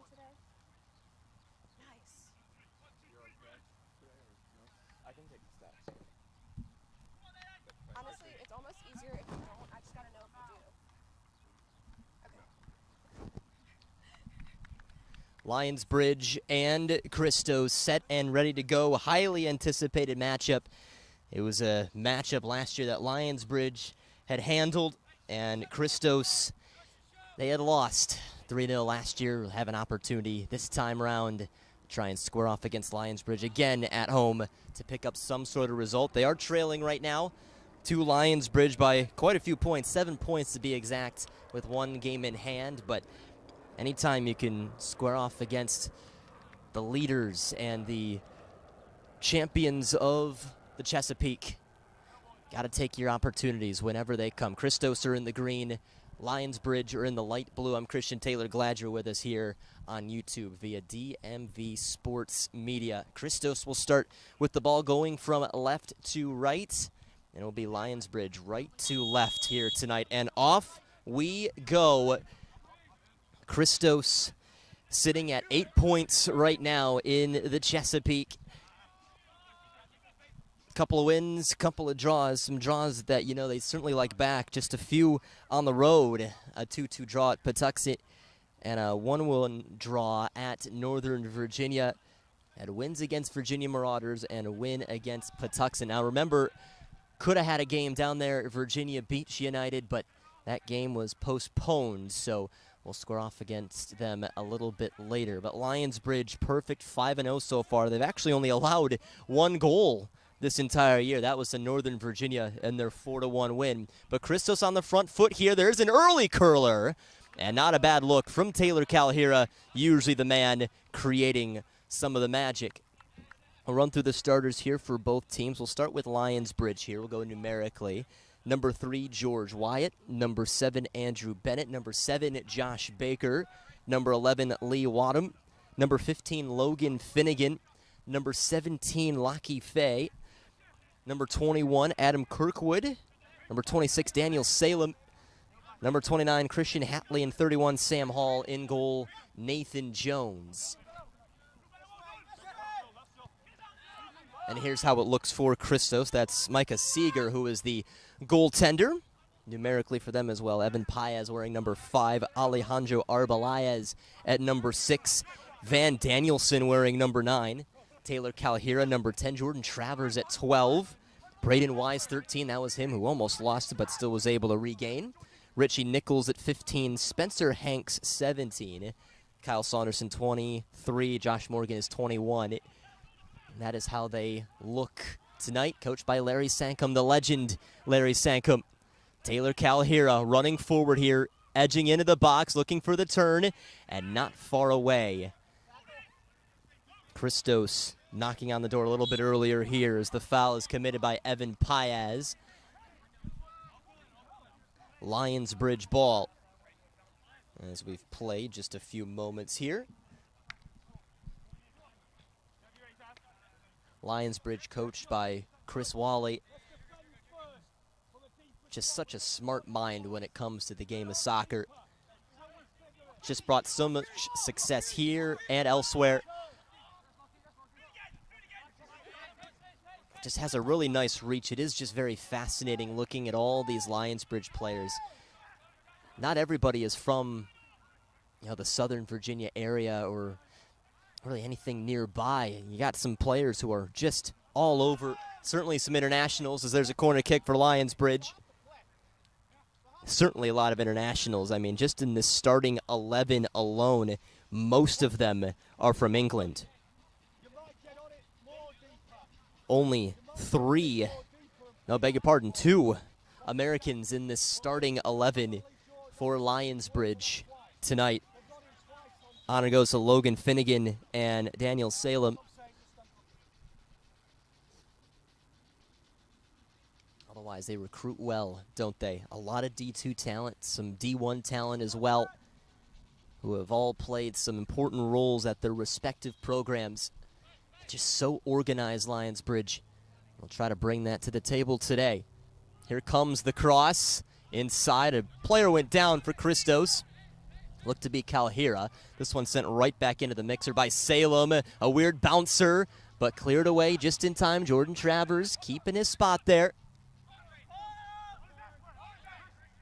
today? Nice. I can take the stats. Honestly, it's almost easier if you don't. I just gotta know if you do. Lionsbridge and Christos set and ready to go. Highly anticipated matchup. It was a matchup last year that Lionsbridge had handled, and Christos, they had lost 3-0 last year. Have an opportunity this time around to try and square off against Lionsbridge again at home to pick up some sort of result. They are trailing right now to Lionsbridge by quite a few points, 7 points to be exact, with one game in hand, but anytime you can square off against the leaders and the champions of the Chesapeake, got to take your opportunities whenever they come. Christos are in the green, Lionsbridge are in the light blue. I'm Christian Taylor. Glad you're with us here on YouTube via DMV Sports Media. Christos will start with the ball going from left to right, and it'll be Lionsbridge right to left here tonight. And off we go. Christos sitting at 8 points right now in the Chesapeake. Couple of wins, couple of draws, some draws that, you know, they certainly like back. Just a few on the road, a 2-2 draw at Patuxent and a 1-1 draw at Northern Virginia. Had wins against Virginia Marauders and a win against Patuxent. Now remember, could have had a game down there at Virginia Beach United, but that game was postponed, so we'll square off against them a little bit later. But Lionsbridge, perfect 5-0 so far. They've actually only allowed one goal this entire year. That was to Northern Virginia and their 4-1 win. But Christos on the front foot here. There's an early curler, and not a bad look from Taylor Calhira, usually the man creating some of the magic. I'll run through the starters here for both teams. We'll start with Lionsbridge here. We'll go numerically. Number 3, George Wyatt. Number 7, Andrew Bennett. Number 7, Josh Baker. Number 11, Lee Wadham. Number 15, Logan Finnegan. Number 17, Lockie Fay. Number 21, Adam Kirkwood. Number 26, Daniel Salem. Number 29, Christian Hatley. And 31, Sam Hall. In goal, Nathan Jones. And here's how it looks for Christos. That's Micah Seeger, who is the goaltender. Numerically for them as well. Evan Paez wearing number 5. Alejandro Arbelayez at number 6. Van Danielson wearing number 9. Taylor Calhira, number 10. Jordan Travers at 12. Braden Wise, 13. That was him who almost lost it but still was able to regain. Richie Nichols at 15. Spencer Hanks, 17. Kyle Saunderson, 23. Josh Morgan is 21. And that is how they look tonight, coached by Larry Sankum, the legend Larry Sankum. Taylor Calhira running forward here, edging into the box, looking for the turn, and not far away. Christos knocking on the door a little bit earlier here as the foul is committed by Evan Paez. Lionsbridge ball as we've played just a few moments here. Lionsbridge coached by Chris Wally. Just such a smart mind when it comes to the game of soccer. Just brought so much success here and elsewhere. Just has a really nice reach. It is just very fascinating looking at all these Lionsbridge players. Not everybody is from, you know, the Southern Virginia area or really anything nearby. You got some players who are just all over. Certainly some internationals, as there's a corner kick for Lionsbridge. Certainly a lot of internationals. I mean, just in this starting 11 alone, most of them are from England. Only 2 Americans in this starting 11 for Lionsbridge tonight. Honor goes to Logan Finnegan and Daniel Salem. Otherwise, they recruit well, don't they? A lot of D2 talent, some D1 talent as well, who have all played some important roles at their respective programs. Just so organized, Lionsbridge. We'll try to bring that to the table today. Here comes the cross inside. A player went down for Christos. Looked to be Calhira. This one sent right back into the mixer by Salem. A weird bouncer, but cleared away just in time. Jordan Travers keeping his spot there.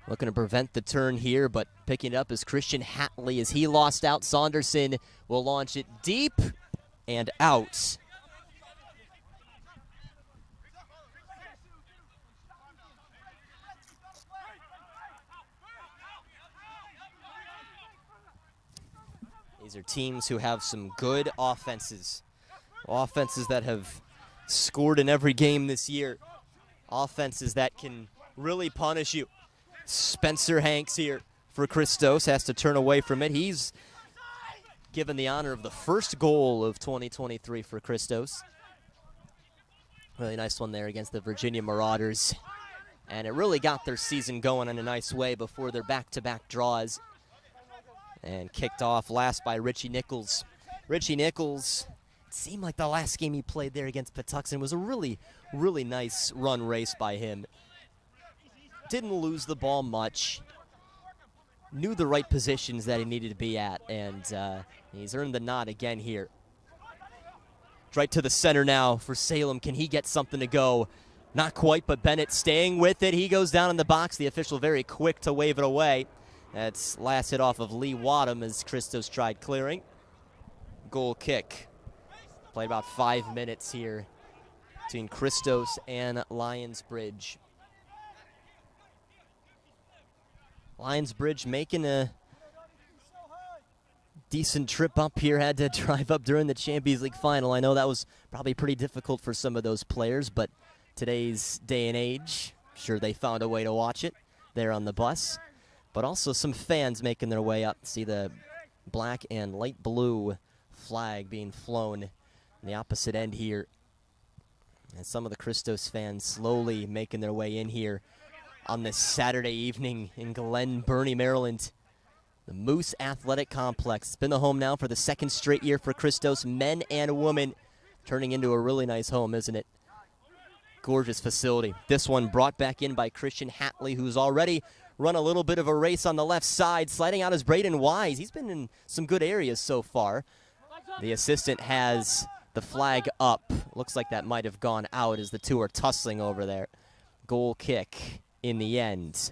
Looking to prevent the turn here, but picking it up is Christian Hatley as he lost out. Saunderson will launch it deep and out. These are teams who have some good offenses. Offenses that have scored in every game this year. Offenses that can really punish you. Spencer Hanks here for Christos has to turn away from it. He's given the honor of the first goal of 2023 for Christos. Really nice one there against the Virginia Marauders. And it really got their season going in a nice way before their back-to-back draws. And kicked off last by Richie Nichols. Richie Nichols, it seemed like the last game he played there against Patuxent was a really, really nice run race by him. Didn't lose the ball much. Knew the right positions that he needed to be at, and he's earned the nod again here. Right to the center now for Salem. Can he get something to go? Not quite, but Bennett staying with it. He goes down in the box. The official very quick to wave it away. That's last hit off of Lee Wadham as Christos tried clearing. Goal kick. Played about 5 minutes here between Christos and Lionsbridge. Lionsbridge making a decent trip up here. Had to drive up during the Champions League final. I know that was probably pretty difficult for some of those players, but today's day and age, sure they found a way to watch it there on the bus. But also some fans making their way up. See the black and light blue flag being flown in the opposite end here. And some of the Christos fans slowly making their way in here on this Saturday evening in Glen Burnie, Maryland. The Moose Athletic Complex. It's been the home now for the second straight year for Christos, men and women. Turning into a really nice home, isn't it? Gorgeous facility. This one brought back in by Christian Hatley, who's already run a little bit of a race on the left side. Sliding out is Braden Wise. He's been in some good areas so far. The assistant has the flag up. Looks like that might have gone out as the two are tussling over there. Goal kick in the end.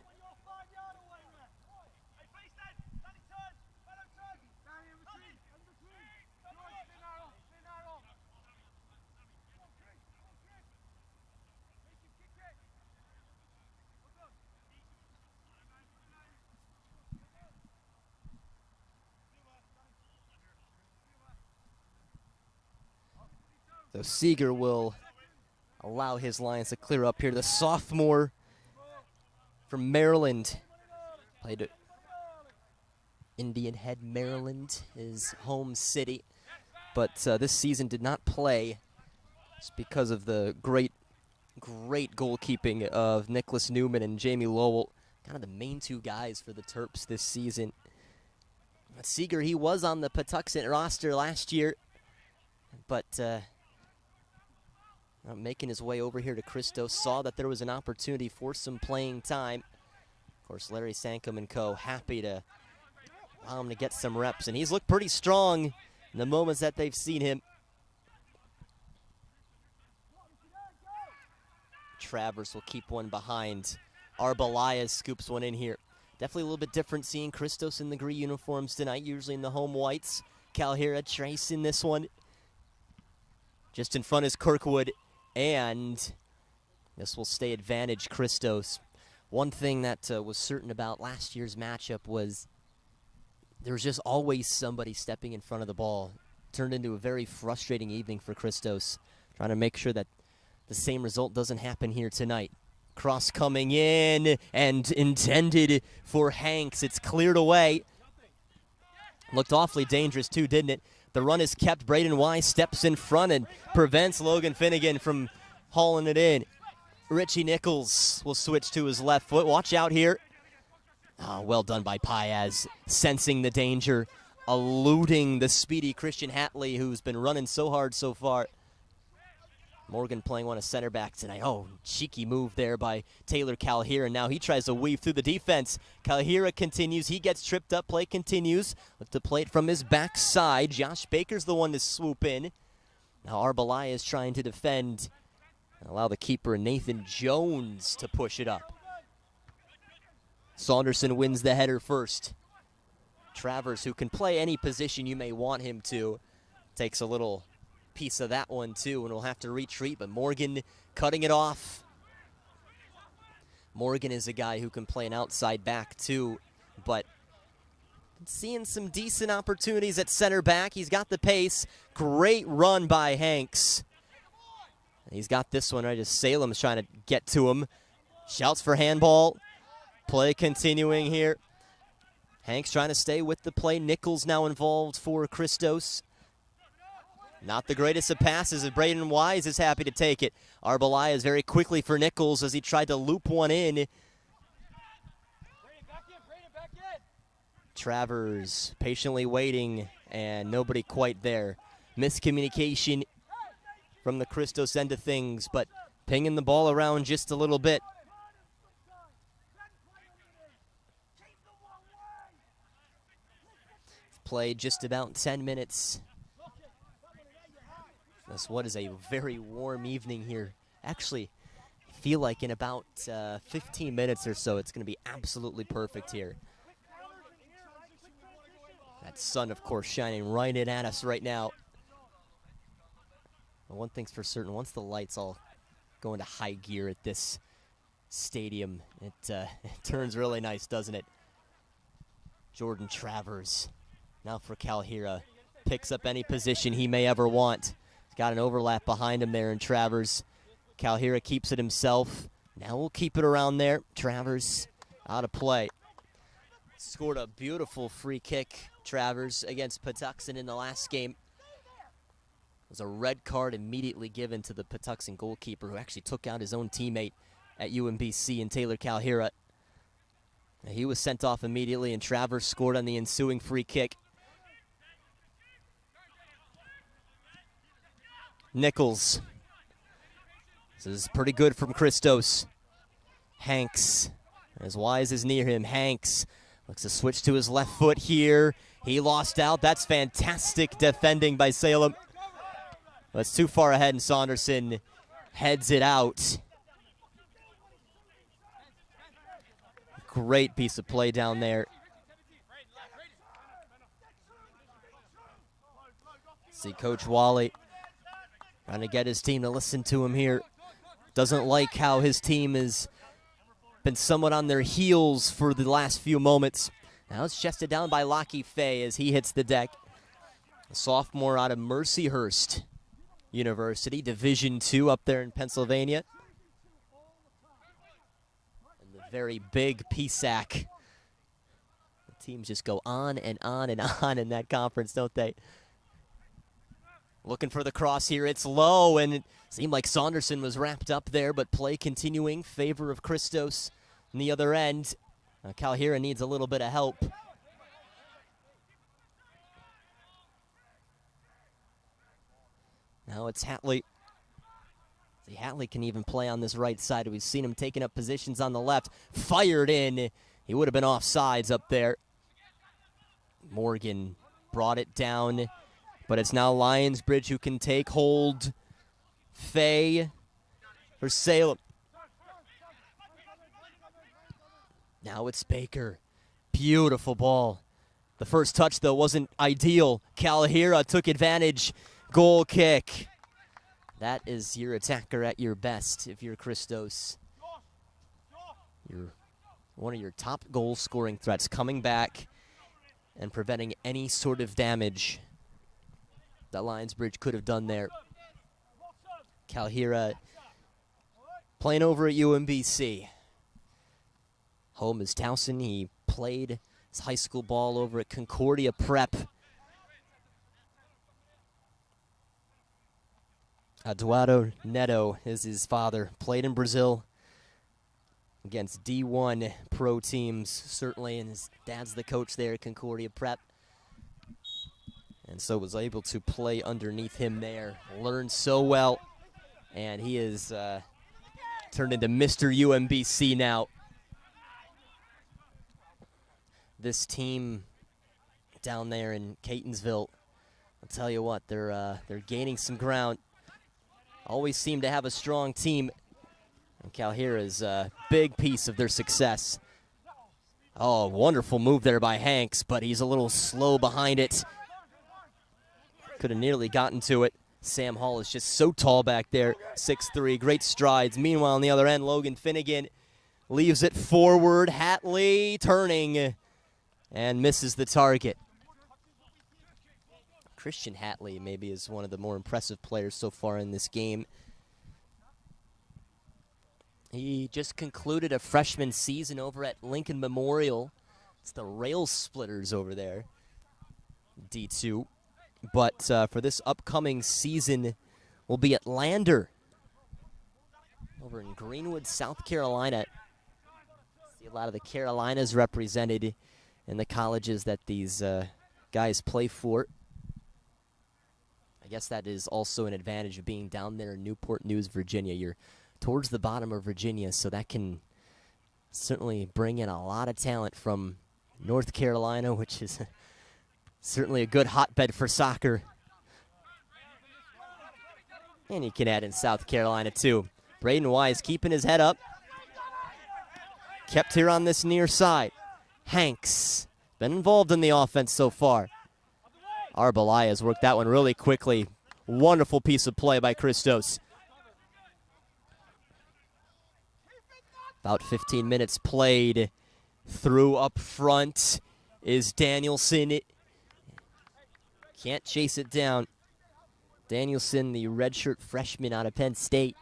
So Seeger will allow his Lions to clear up here. The sophomore from Maryland. Played at Indian Head, Maryland, his home city. But this season did not play just because of the great goalkeeping of Nicholas Newman and Jamie Lowell. Kind of the main two guys for the Terps this season. But Seeger, he was on the Patuxent roster last year. But making his way over here to Christos, saw that there was an opportunity for some playing time. Of course, Larry Sankum and co. happy to allow him to get some reps, and he's looked pretty strong in the moments that they've seen him. Travers will keep one behind. Arbalias scoops one in here. Definitely a little bit different seeing Christos in the green uniforms tonight, usually in the home whites. Calhira tracing this one. Just in front is Kirkwood, and this will stay advantage Christos. One thing that was certain about last year's matchup was there was just always somebody stepping in front of the ball. Turned into a very frustrating evening for Christos, trying to make sure that the same result doesn't happen here tonight. Cross coming in and intended for Hanks. It's cleared away. Looked awfully dangerous too, didn't it? The run is kept. Braden Wise steps in front and prevents Logan Finnegan from hauling it in. Richie Nichols will switch to his left foot. Watch out here. Oh, well done by Paez, sensing the danger, eluding the speedy Christian Hatley, who's been running so hard so far. Morgan playing one of center back tonight. Oh, cheeky move there by Taylor Calhira. Now he tries to weave through the defense. Calhira continues. He gets tripped up. Play continues. Look to play it from his backside. Josh Baker's the one to swoop in. Now Arbalaya is trying to defend and allow the keeper Nathan Jones to push it up. Saunderson wins the header first. Travers, who can play any position you may want him to, takes a little piece of that one too, and will have to retreat, but Morgan cutting it off. Morgan is a guy who can play an outside back too, but seeing some decent opportunities at center back. He's got the pace. Great run by Hanks. He's got this one right as Salem's trying to get to him. Shouts for handball. Play continuing here. Hanks trying to stay with the play. Nichols now involved for Christos. Not the greatest of passes, and Braden Wise is happy to take it. Arbalaya is very quickly for Nichols as he tried to loop one in. Travers patiently waiting, and nobody quite there. Miscommunication from the Christos end of things, but pinging the ball around just a little bit. Played just about 10 minutes. This what is a very warm evening here. Actually, I feel like in about 15 minutes or so, it's going to be absolutely perfect here. That sun, of course, shining right in at us right now. Well, one thing's for certain, once the lights all go into high gear at this stadium, it turns really nice, doesn't it? Jordan Travers, now for Calhira, picks up any position he may ever want. He's got an overlap behind him there in Travers. Calhira keeps it himself. Now we'll keep it around there. Travers out of play. Scored a beautiful free kick, Travers, against Patuxent in the last game. It was a red card immediately given to the Patuxent goalkeeper, who actually took out his own teammate at UMBC and Taylor Calhira. He was sent off immediately, and Travers scored on the ensuing free kick. Nichols. This is pretty good from Christos. Hanks, as Wise is near him. Hanks looks to switch to his left foot here. He lost out. That's fantastic defending by Salem. That's too far ahead, and Saunderson heads it out. Great piece of play down there. See Coach Wally trying to get his team to listen to him here. Doesn't like how his team has been somewhat on their heels for the last few moments. Now it's chested down by Lockie Fay as he hits the deck. A sophomore out of Mercyhurst University, Division II up there in Pennsylvania. And the very big PSAC. The teams just go on and on and on in that conference, don't they? Looking for the cross here. It's low, and it seemed like Saunderson was wrapped up there, but play continuing. Favor of Christos on the other end. Calhira needs a little bit of help. Now it's Hatley. See, Hatley can even play on this right side. We've seen him taking up positions on the left. Fired in. He would have been offsides up there. Morgan brought it down. But it's now Lionsbridge who can take hold. Fay for Salem. Now it's Baker. Beautiful ball. The first touch, though, wasn't ideal. Calhira took advantage. Goal kick. That is your attacker at your best if you're Christos. You're one of your top goal-scoring threats, coming back and preventing any sort of damage that Lionsbridge could have done there. Calhira playing over at UMBC. Home is Towson. He played his high school ball over at Concordia Prep. Eduardo Neto is his father. Played in Brazil against D1 pro teams, certainly, and his dad's the coach there at Concordia Prep. And so was able to play underneath him there. Learned so well. And he is turned into Mr. UMBC now. This team down there in Catonsville, I'll tell you what, they're gaining some ground. Always seem to have a strong team. And Calhira is a big piece of their success. Oh, wonderful move there by Hanks, but he's a little slow behind it. Could have nearly gotten to it. Sam Hall is just so tall back there, 6'3", great strides. Meanwhile, on the other end, Logan Finnegan leaves it forward. Hatley turning and misses the target. Christian Hatley maybe is one of the more impressive players so far in this game. He just concluded a freshman season over at Lincoln Memorial. It's the Rail Splitters over there, D2. But for this upcoming season, we'll be at Lander over in Greenwood, South Carolina. See a lot of the Carolinas represented in the colleges that these guys play for. I guess that is also an advantage of being down there in Newport News, Virginia. You're towards the bottom of Virginia, so that can certainly bring in a lot of talent from North Carolina, which is certainly a good hotbed for soccer. And you can add in South Carolina, too. Braden Wise keeping his head up. Kept here on this near side. Hanks, been involved in the offense so far. Arbalaya has worked that one really quickly. Wonderful piece of play by Christos. About 15 minutes played. Through up front is Danielson. Can't chase it down. Danielson, the redshirt freshman out of Penn State.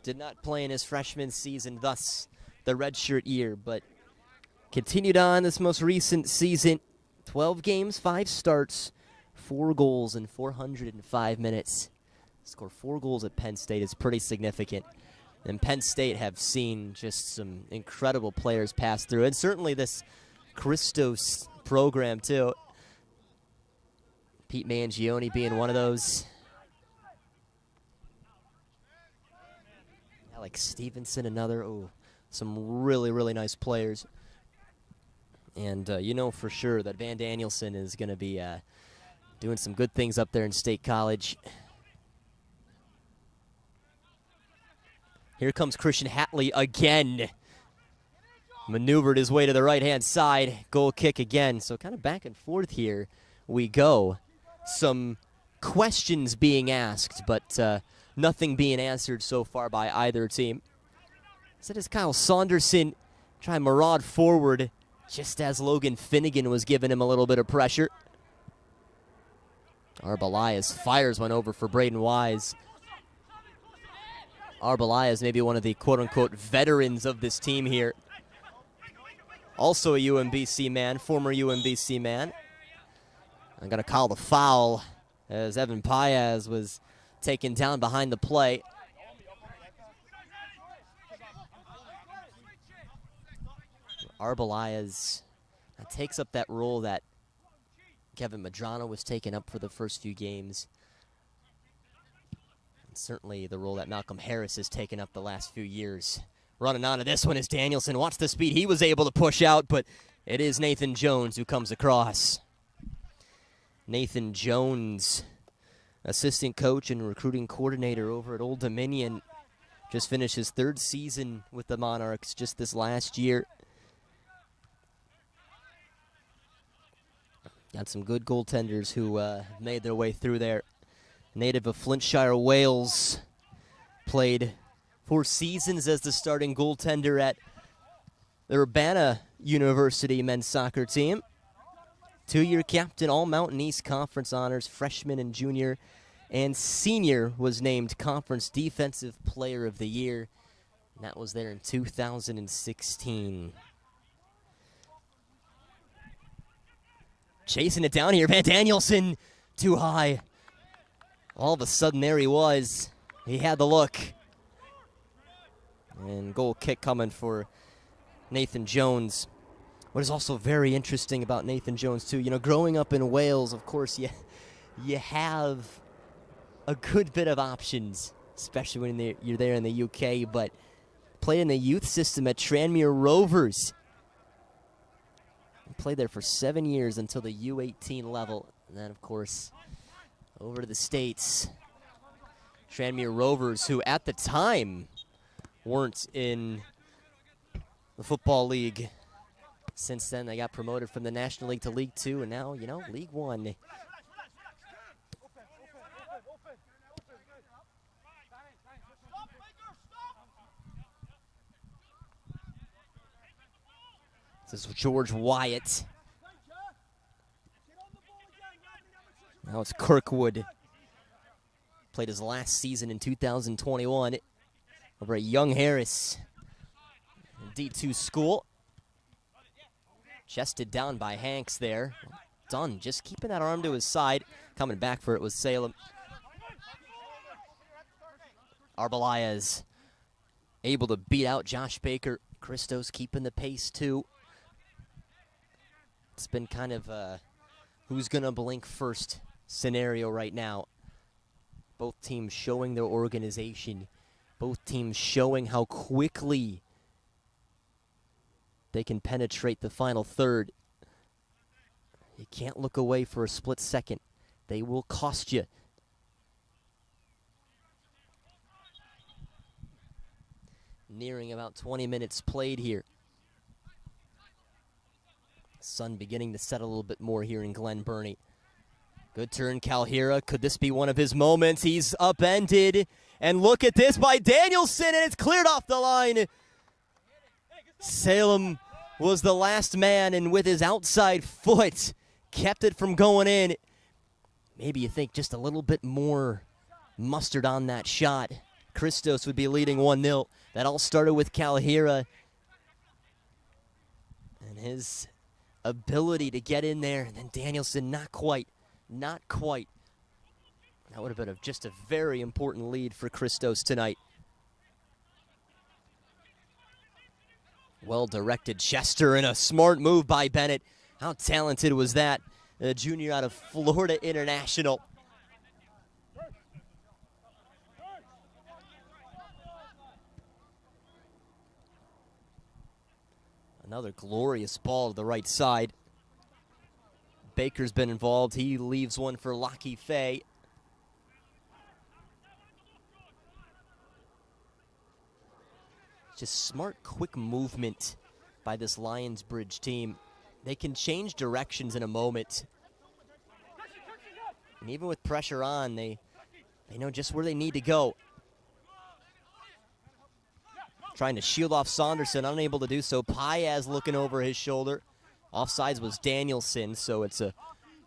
Did not play in his freshman season, thus the redshirt year, but continued on this most recent season. 12 games, 5 starts, 4 goals in 405 minutes. Scored 4 goals at Penn State is pretty significant. And Penn State have seen just some incredible players pass through. And certainly this Christos program, too. Pete Mangione being one of those. Alex Stevenson, another. Oh, some really, really nice players. And you know for sure that Van Danielson is going to be doing some good things up there in State College. Here comes Christian Hatley again. Maneuvered his way to the right-hand side. Goal kick again. So kind of back and forth here we go. Some questions being asked, but nothing being answered so far by either team. So does Kyle Saunderson try maraud forward just as Logan Finnegan was giving him a little bit of pressure. Arbalias fires one over for Braden Wise. Arbalias maybe one of the quote-unquote veterans of this team here. Also a UMBC man, former UMBC man. I'm going to call the foul as Evan Paez was taken down behind the play. Arbalias takes up that role that Kevin Madrano was taking up for the first few games. And certainly the role that Malcolm Harris has taken up the last few years. Running onto this one is Danielson. Watch the speed he was able to push out, but it is Nathan Jones who comes across. Nathan Jones, assistant coach and recruiting coordinator over at Old Dominion, just finished his 3rd season with the Monarchs just this last year. Got some good goaltenders who made their way through there. Native of Flintshire, Wales, played 4 seasons as the starting goaltender at the Urbana University men's soccer team. 2-year captain, all Mountain East Conference honors, freshman and junior, and senior was named Conference Defensive Player of the Year. And that was there in 2016. Chasing it down here, Van Danielson, too high. All of a sudden, there he was. He had the look. And goal kick coming for Nathan Jones. What is also very interesting about Nathan Jones, too, you know, growing up in Wales, of course, you have a good bit of options, especially when you're there in the UK, but played in the youth system at Tranmere Rovers. Played there for 7 years until the U18 level. And then, of course, over to the States. Tranmere Rovers, who at the time weren't in the Football League. Since then, they got promoted from the National League to League Two, and now, League One. This is George Wyatt. Now it's Kirkwood. Played his last season in 2021 over at Young Harris D2 school. Chested down by Hanks there. Dunn just keeping that arm to his side. Coming back for it was Salem. Arbelayez able to beat out Josh Baker. Christos keeping the pace too. It's been kind of a who's going to blink first scenario right now. Both teams showing their organization. Both teams showing how quickly they can penetrate the final third. You can't look away for a split second. They will cost you. Nearing about 20 minutes played here. Sun beginning to set a little bit more here in Glen Burnie. Good turn, Calhira. Could this be one of his moments? He's upended. And look at this by Danielson, and it's cleared off the line. Salem was the last man, and with his outside foot, kept it from going in. Maybe you think just a little bit more mustard on that shot. Christos would be leading 1-0. That all started with Calhira. And his ability to get in there, and then Danielson not quite. That would have been just a very important lead for Christos tonight. Well-directed Chester and a smart move by Bennett. How talented was that? A junior out of Florida International. Another glorious ball to the right side. Baker's been involved. He leaves one for Lockie Fay. Just smart, quick movement by this Lionsbridge team. They can change directions in a moment. And even with pressure on, they know just where they need to go. Trying to shield off Saunderson, unable to do so. Paez looking over his shoulder. Offsides was Danielson, so it's a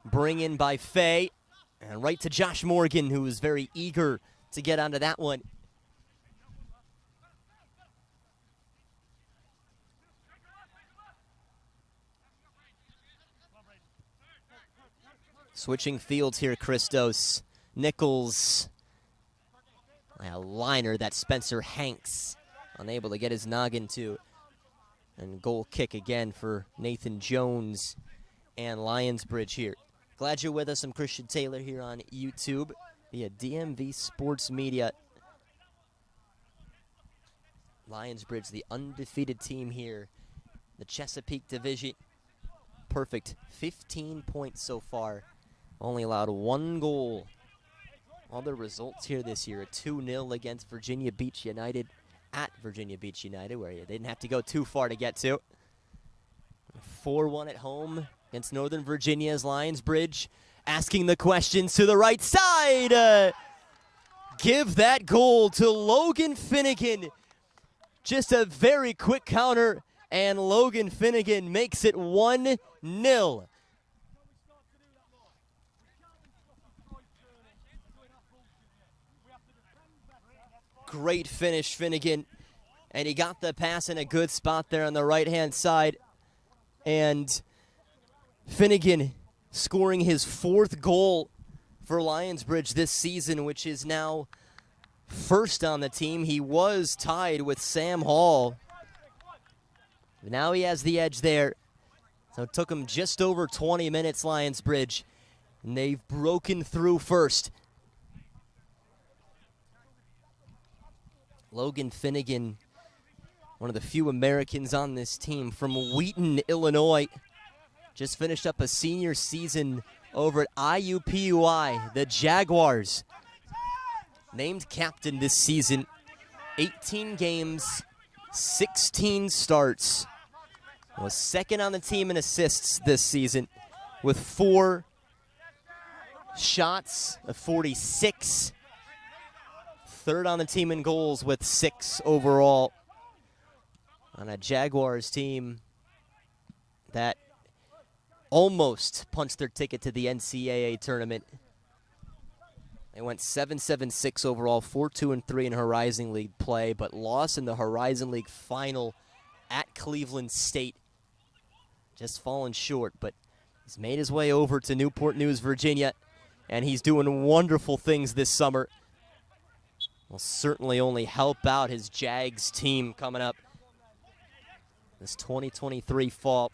bring in by Fay. And right to Josh Morgan, who was very eager to get onto that one. Switching fields here, Christos. Nichols. A liner that Spencer Hanks unable to get his noggin to. And goal kick again for Nathan Jones and Lionsbridge here. Glad you're with us. I'm Christian Taylor here on YouTube via DMV Sports Media. Lionsbridge, the undefeated team here. The Chesapeake Division. Perfect. 15 points so far. Only allowed 1 goal. All the results here this year. A 2-0 against Virginia Beach United. At Virginia Beach United, where they didn't have to go too far to get to. 4-1 at home against Northern Virginia's Lionsbridge. Asking the questions to the right side. Give that goal to Logan Finnegan. Just a very quick counter, and Logan Finnegan makes it 1-0. Great finish, Finnegan. And he got the pass in a good spot there on the right-hand side. And Finnegan scoring his 4th goal for Lionsbridge this season, which is now first on the team. He was tied with Sam Hall. Now he has the edge there. So it took him just over 20 minutes, Lionsbridge. And they've broken through first. Logan Finnegan, one of the few Americans on this team from Wheaton, Illinois, just finished up a senior season over at IUPUI, the Jaguars. Named captain this season, 18 games, 16 starts. Was second on the team in assists this season with 4 shots of 46. Third on the team in goals with 6 overall. On a Jaguars team that almost punched their ticket to the NCAA tournament. They went 7-7-6 overall, 4-2-3 in Horizon League play, but lost in the Horizon League final at Cleveland State. Just fallen short, but he's made his way over to Newport News, Virginia, and he's doing wonderful things this summer. Will certainly only help out his Jags team coming up this 2023 fall.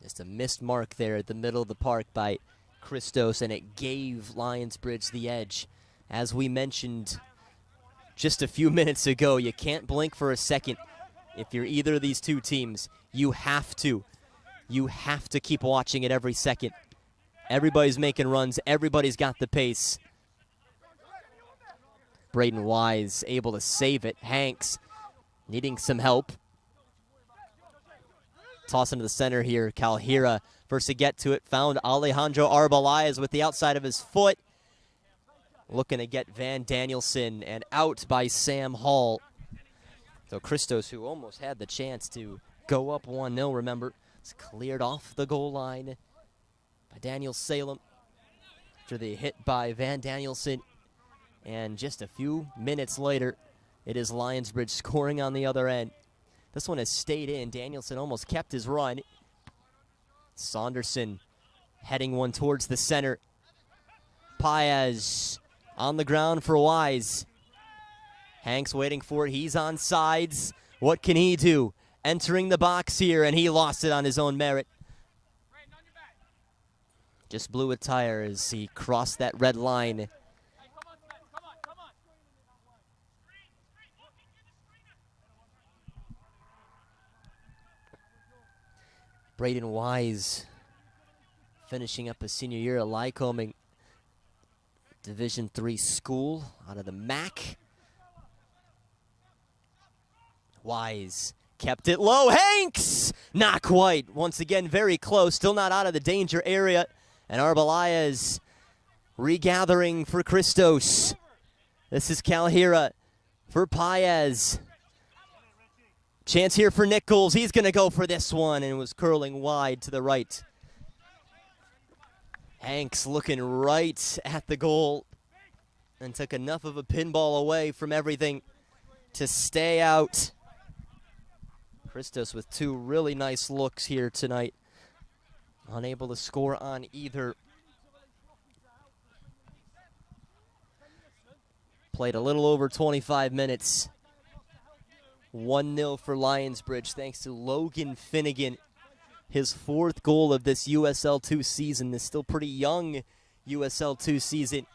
Just a missed mark there at the middle of the park by Christos, and it gave Lionsbridge the edge. As we mentioned just a few minutes ago, you can't blink for a second if you're either of these two teams. You have to. You have to keep watching it every second. Everybody's making runs. Everybody's got the pace. Braden Wise able to save it. Hanks needing some help. Toss into the center here. Calhira first to get to it. Found Alejandro Arbelayes with the outside of his foot. Looking to get Van Danielson, and out by Sam Hall. So Christos, who almost had the chance to go up 1-0, remember, it's cleared off the goal line by Daniel Salem after the hit by Van Danielson. And just a few minutes later, it is Lionsbridge scoring on the other end. This one has stayed in. Danielson almost kept his run. Saunderson heading one towards the center. Paez on the ground for Wise. Hanks waiting for it. He's on sides. What can he do? Entering the box here, and he lost it on his own merit. Just blew a tire as he crossed that red line. Braden Wise finishing up his senior year at Lycoming Division III school out of the MAC. Wise kept it low. Hanks! Not quite. Once again, very close. Still not out of the danger area. And Arbelayes regathering for Christos. This is Calhira for Paez. Chance here for Nichols. He's going to go for this one, and was curling wide to the right. Hanks looking right at the goal and took enough of a pinball away from everything to stay out. Christos with 2 really nice looks here tonight. Unable to score on either. Played a little over 25 minutes. 1-0 for Lionsbridge thanks to Logan Finnegan. His 4th goal of this USL-2 season, this still pretty young USL-2 season.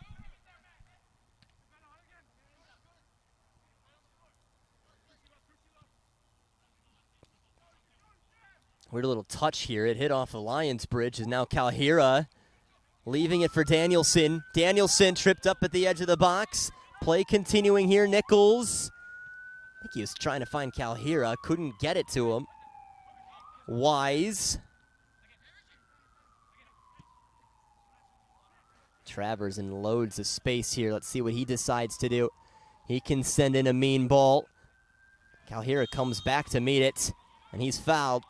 Weird little touch here. It hit off the Lionsbridge, and now Calhira leaving it for Danielson. Danielson tripped up at the edge of the box. Play continuing here. Nichols. I think he was trying to find Calhira. Couldn't get it to him. Wise. Travers in loads of space here. Let's see what he decides to do. He can send in a mean ball. Calhira comes back to meet it, and he's fouled.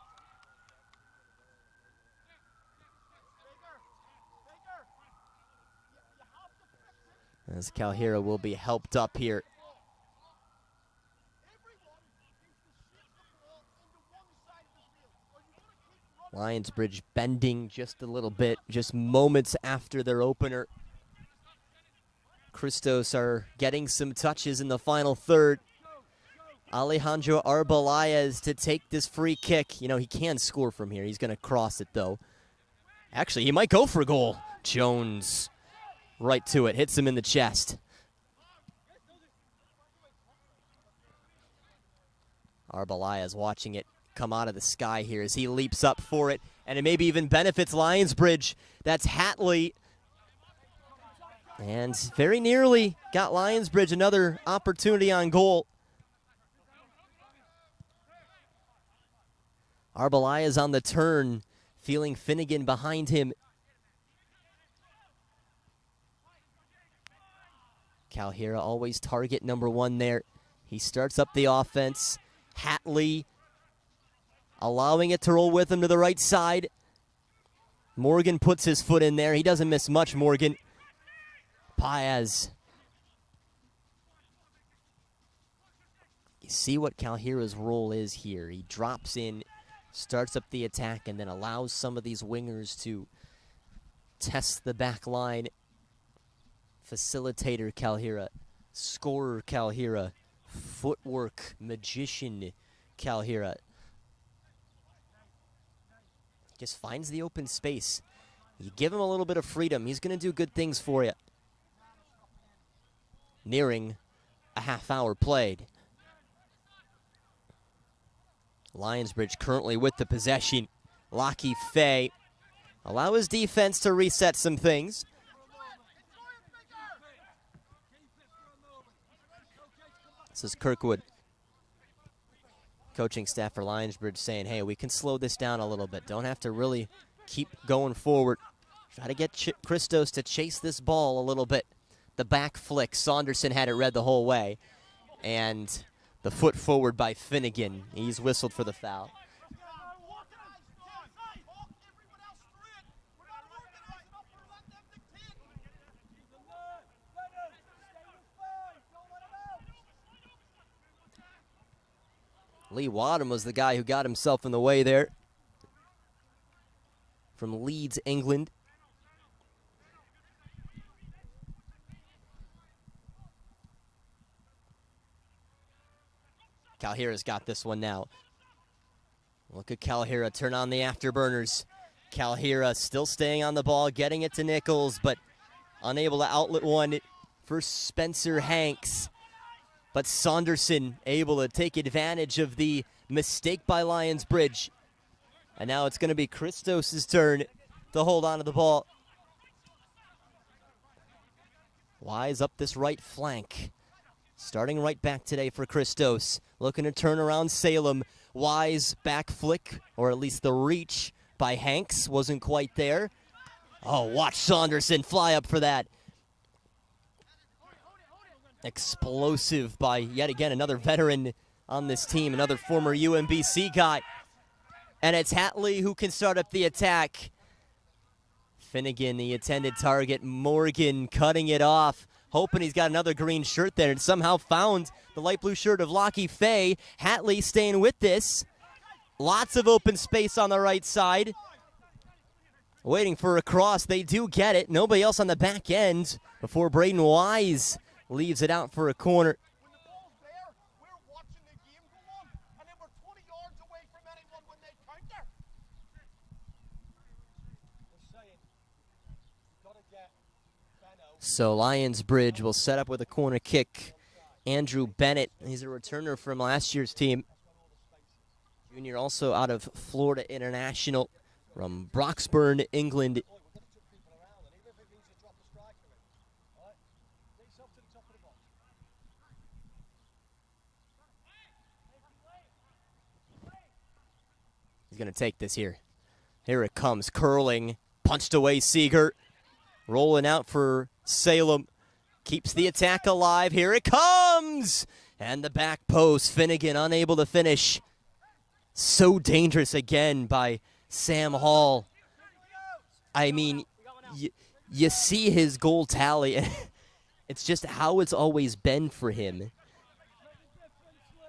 As Calhira will be helped up here. Lionsbridge bending just a little bit, just moments after their opener. Christos are getting some touches in the final third. Alejandro Arbelayes to take this free kick. You know, he can score from here. He's going to cross it, though. Actually, he might go for a goal. Jones right to it. Hits him in the chest. Arbalaya's watching it come out of the sky here as he leaps up for it, and it maybe even benefits Lionsbridge. That's Hatley. And very nearly got Lionsbridge another opportunity on goal. Arbalaya's on the turn, feeling Finnegan behind him. Calhira always target number one there. He starts up the offense. Hatley allowing it to roll with him to the right side. Morgan puts his foot in there. He doesn't miss much, Morgan. Paez. You see what Calhira's role is here. He drops in, starts up the attack, and then allows some of these wingers to test the back line. Facilitator Calhira, scorer Calhira, footwork magician Calhira. Just finds the open space. You give him a little bit of freedom, he's going to do good things for you. Nearing a half hour played. Lionsbridge currently with the possession. Lockie Fay allow his defense to reset some things. This is Kirkwood. Coaching staff for Lionsbridge saying, hey, we can slow this down a little bit. Don't have to really keep going forward. Try to get Christos to chase this ball a little bit. The back flick, Saunderson had it read the whole way. And the foot forward by Finnegan. He's whistled for the foul. Lee Wadham was the guy who got himself in the way there. From Leeds, England. Calhira's got this one now. Look at Calhira turn on the afterburners. Calhira still staying on the ball, getting it to Nichols, but unable to outlet one for Spencer Hanks. But Saunderson able to take advantage of the mistake by Lionsbridge. And now it's going to be Christos' turn to hold on to the ball. Wise up this right flank. Starting right back today for Christos. Looking to turn around Salem. Wise back flick, or at least the reach by Hanks. Wasn't quite there. Oh, watch Saunderson fly up for that. Explosive by, yet again, another veteran on this team. Another former UMBC guy. And it's Hatley who can start up the attack. Finnegan, the intended target. Morgan cutting it off. Hoping he's got another green shirt there and somehow found the light blue shirt of Lockie Fay. Hatley staying with this. Lots of open space on the right side. Waiting for a cross. They do get it. Nobody else on the back end before Braden Wise leaves it out for a corner. So Lionsbridge will set up with a corner kick. Andrew Bennett, he's a returner from last year's team. Junior also out of Florida International from Broxburn, England. He's going to take this here. Here it comes, curling, punched away Seeger. Rolling out for Salem. Keeps the attack alive. Here it comes! And the back post. Finnegan unable to finish. So dangerous again by Sam Hall. I mean, you see his goal tally. It's just how it's always been for him.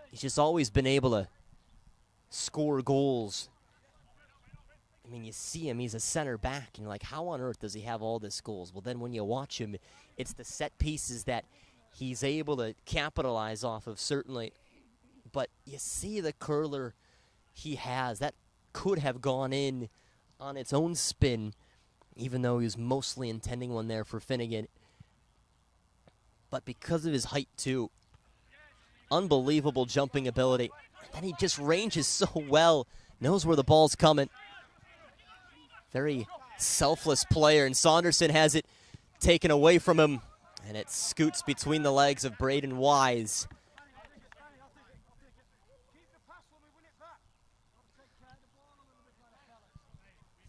He's just always been able to score goals. I mean, you see him, he's a center back, and you're like, how on earth does he have all this goals? Well, then when you watch him, it's the set pieces that he's able to capitalize off of, certainly. But you see the curler he has. That could have gone in on its own spin, even though he was mostly intending one there for Finnegan. but because of his height too. Unbelievable jumping ability. And he just ranges so well, knows where the ball's coming. Very selfless player, and Saunderson has it taken away from him, and it scoots between the legs of Braden Wise.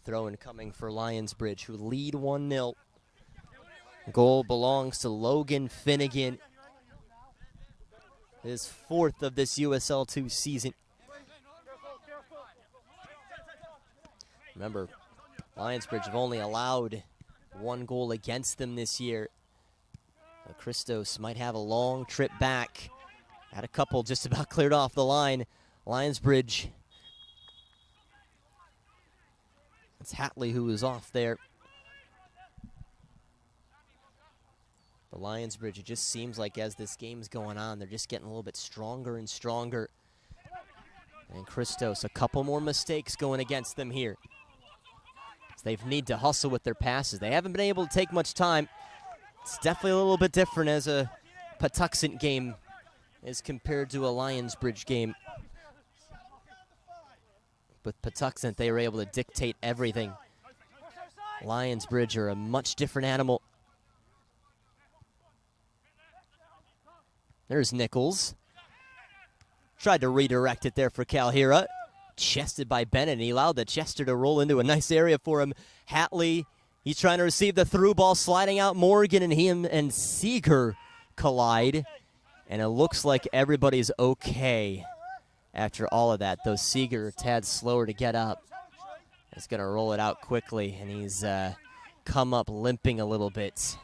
Throw-in coming for Lionsbridge, who lead 1-0. Goal belongs to Logan Finnegan. His fourth of this USL-2 season. Remember, Lionsbridge have only allowed 1 goal against them this year. Christos might have a long trip back. Had a couple just about cleared off the line. Lionsbridge. It's Hatley who is off there. The Lionsbridge, it just seems like as this game's going on, they're just getting a little bit stronger and stronger. And Christos, a couple more mistakes going against them here. So they need to hustle with their passes. They haven't been able to take much time. It's definitely a little bit different as a Patuxent game as compared to a Lionsbridge game. With Patuxent, they were able to dictate everything. Lionsbridge are a much different animal. There's Nichols. Tried to redirect it there for Calhira. Chested by Bennett, and he allowed the Chester to roll into a nice area for him. Hatley, he's trying to receive the through ball, sliding out Morgan, and him and Seeger collide. And it looks like everybody's okay after all of that, though Seeger a tad slower to get up. He's going to roll it out quickly, and he's come up limping a little bit.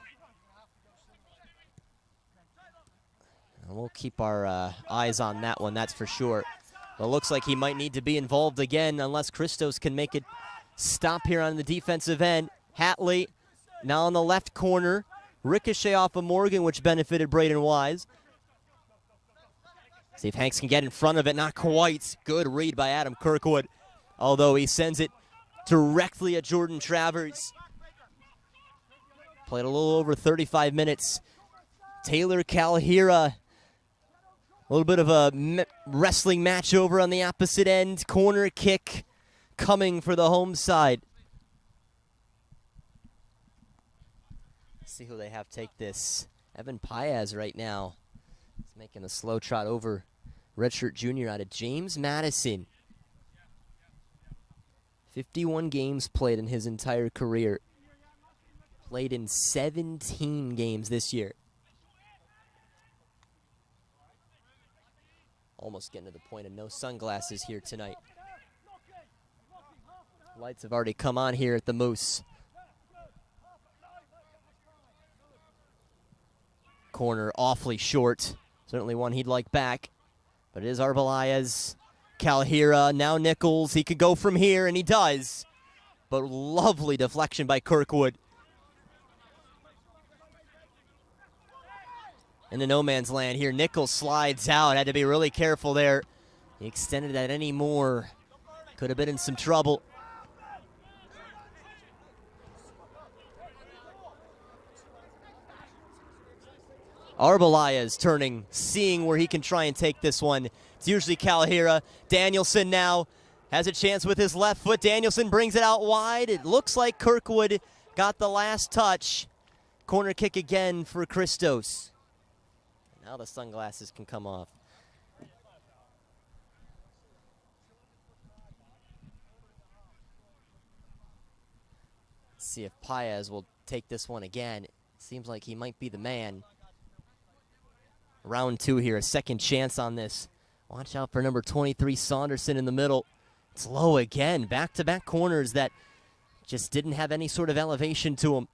And we'll keep our eyes on that one, that's for sure. But it looks like he might need to be involved again unless Christos can make it stop here on the defensive end. Hatley now on the left corner. Ricochet off of Morgan, which benefited Braden Wise. See if Hanks can get in front of it. Not quite. Good read by Adam Kirkwood. Although he sends it directly at Jordan Travers. Played a little over 35 minutes. Taylor Calhira. A little bit of a wrestling match over on the opposite end. Corner kick coming for the home side. Let's see who they have take this. Evan Paez right now. He's making a slow trot over redshirt junior out of James Madison. 51 games played in his entire career. Played in 17 games this year. Almost getting to the point of no sunglasses here tonight. Lights have already come on here at the Moose. Corner awfully short. Certainly one he'd like back. But it is Arbelayez. Calhira, now Nichols. He could go from here, and he does. But lovely deflection by Kirkwood. Into no man's land here. Nichols slides out. Had to be really careful there. He extended that any more. Could have been in some trouble. Arbelayez turning, seeing where he can try and take this one. It's usually Calhira. Danielson now has a chance with his left foot. Danielson brings it out wide. It looks like Kirkwood got the last touch. Corner kick again for Christos. Now the sunglasses can come off. Let's see if Paez will take this one again. Seems like he might be the man. Round 2 here, a second chance on this. Watch out for number 23, Saunderson in the middle. It's low again. Back-to-back corners that just didn't have any sort of elevation to them.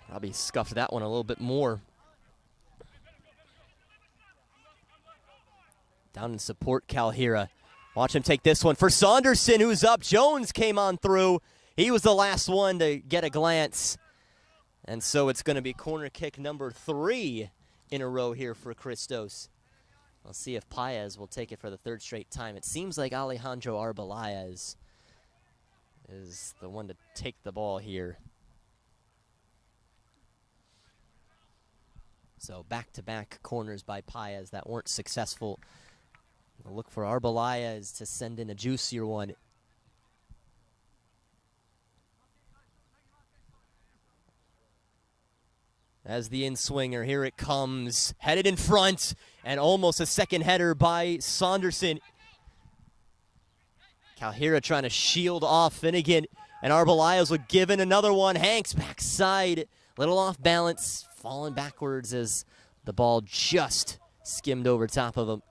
Probably scuffed that one a little bit more. Down in support, Calhira. Watch him take this one for Saunderson, who's up. Jones came on through. He was the last one to get a glance. And so it's going to be corner kick number 3 in a row here for Christos. We'll see if Paez will take it for the 3rd straight time. It seems like Alejandro Arbelayez is the one to take the ball here. So back-to-back corners by Paez that weren't successful. We'll look for Arbeláez to send in a juicier one. As the in-swinger, here it comes. Headed in front, and almost a second header by Saunderson. Calhira trying to shield off Finnegan, and Arbeláez would give in another one. Hanks backside, little off balance, falling backwards as the ball just skimmed over top of him.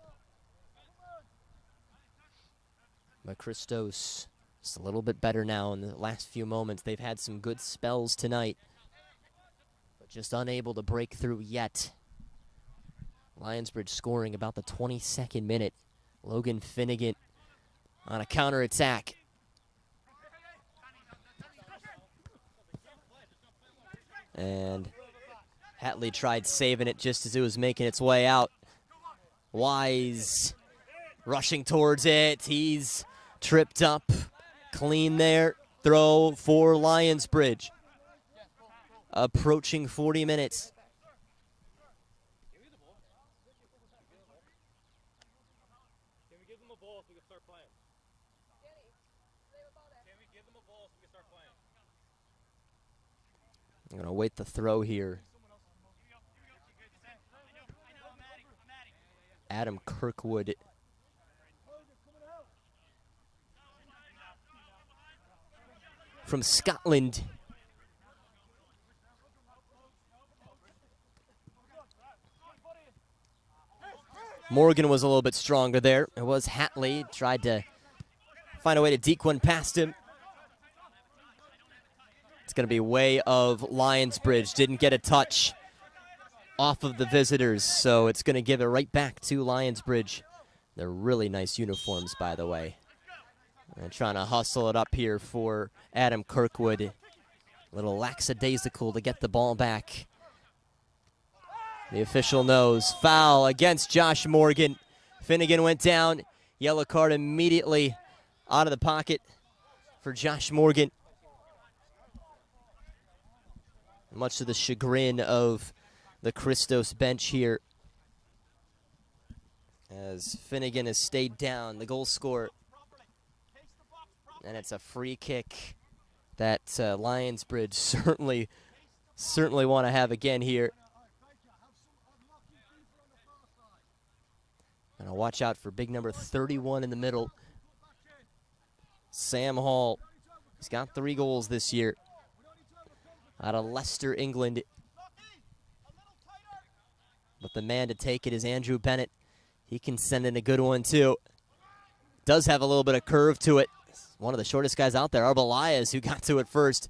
But Christos just a little bit better now in the last few moments. They've had some good spells tonight, but just unable to break through yet. Lionsbridge scoring about the 22nd minute. Logan Finnegan on a counterattack. And Hatley tried saving it just as it was making its way out. Wise rushing towards it. He's tripped up. Clean there. Throw for Lionsbridge. Approaching 40 minutes. Can we give them a ball so we can start playing? Can we give them a ball so we can start playing? I'm going to wait the throw here. Adam Kirkwood. From Scotland. Morgan was a little bit stronger there. It was Hatley. Tried to find a way to deke one past him. It's going to be way of Lionsbridge. Didn't get a touch off of the visitors, so it's going to give it right back to Lionsbridge. They're really nice uniforms, by the way. And trying to hustle it up here for Adam Kirkwood. A little lackadaisical to get the ball back. The official knows. Foul against Josh Morgan. Finnegan went down. Yellow card immediately out of the pocket for Josh Morgan. Much to the chagrin of the Christos bench here. As Finnegan has stayed down, the goal scorer. And it's a free kick that Lionsbridge certainly want to have again here. And I'll watch out for big number 31 in the middle. Sam Hall. He's got 3 goals this year. Out of Leicester, England. But the man to take it is Andrew Bennett. He can send in a good one, too. Does have a little bit of curve to it. One of the shortest guys out there, Arbeláez, who got to it first.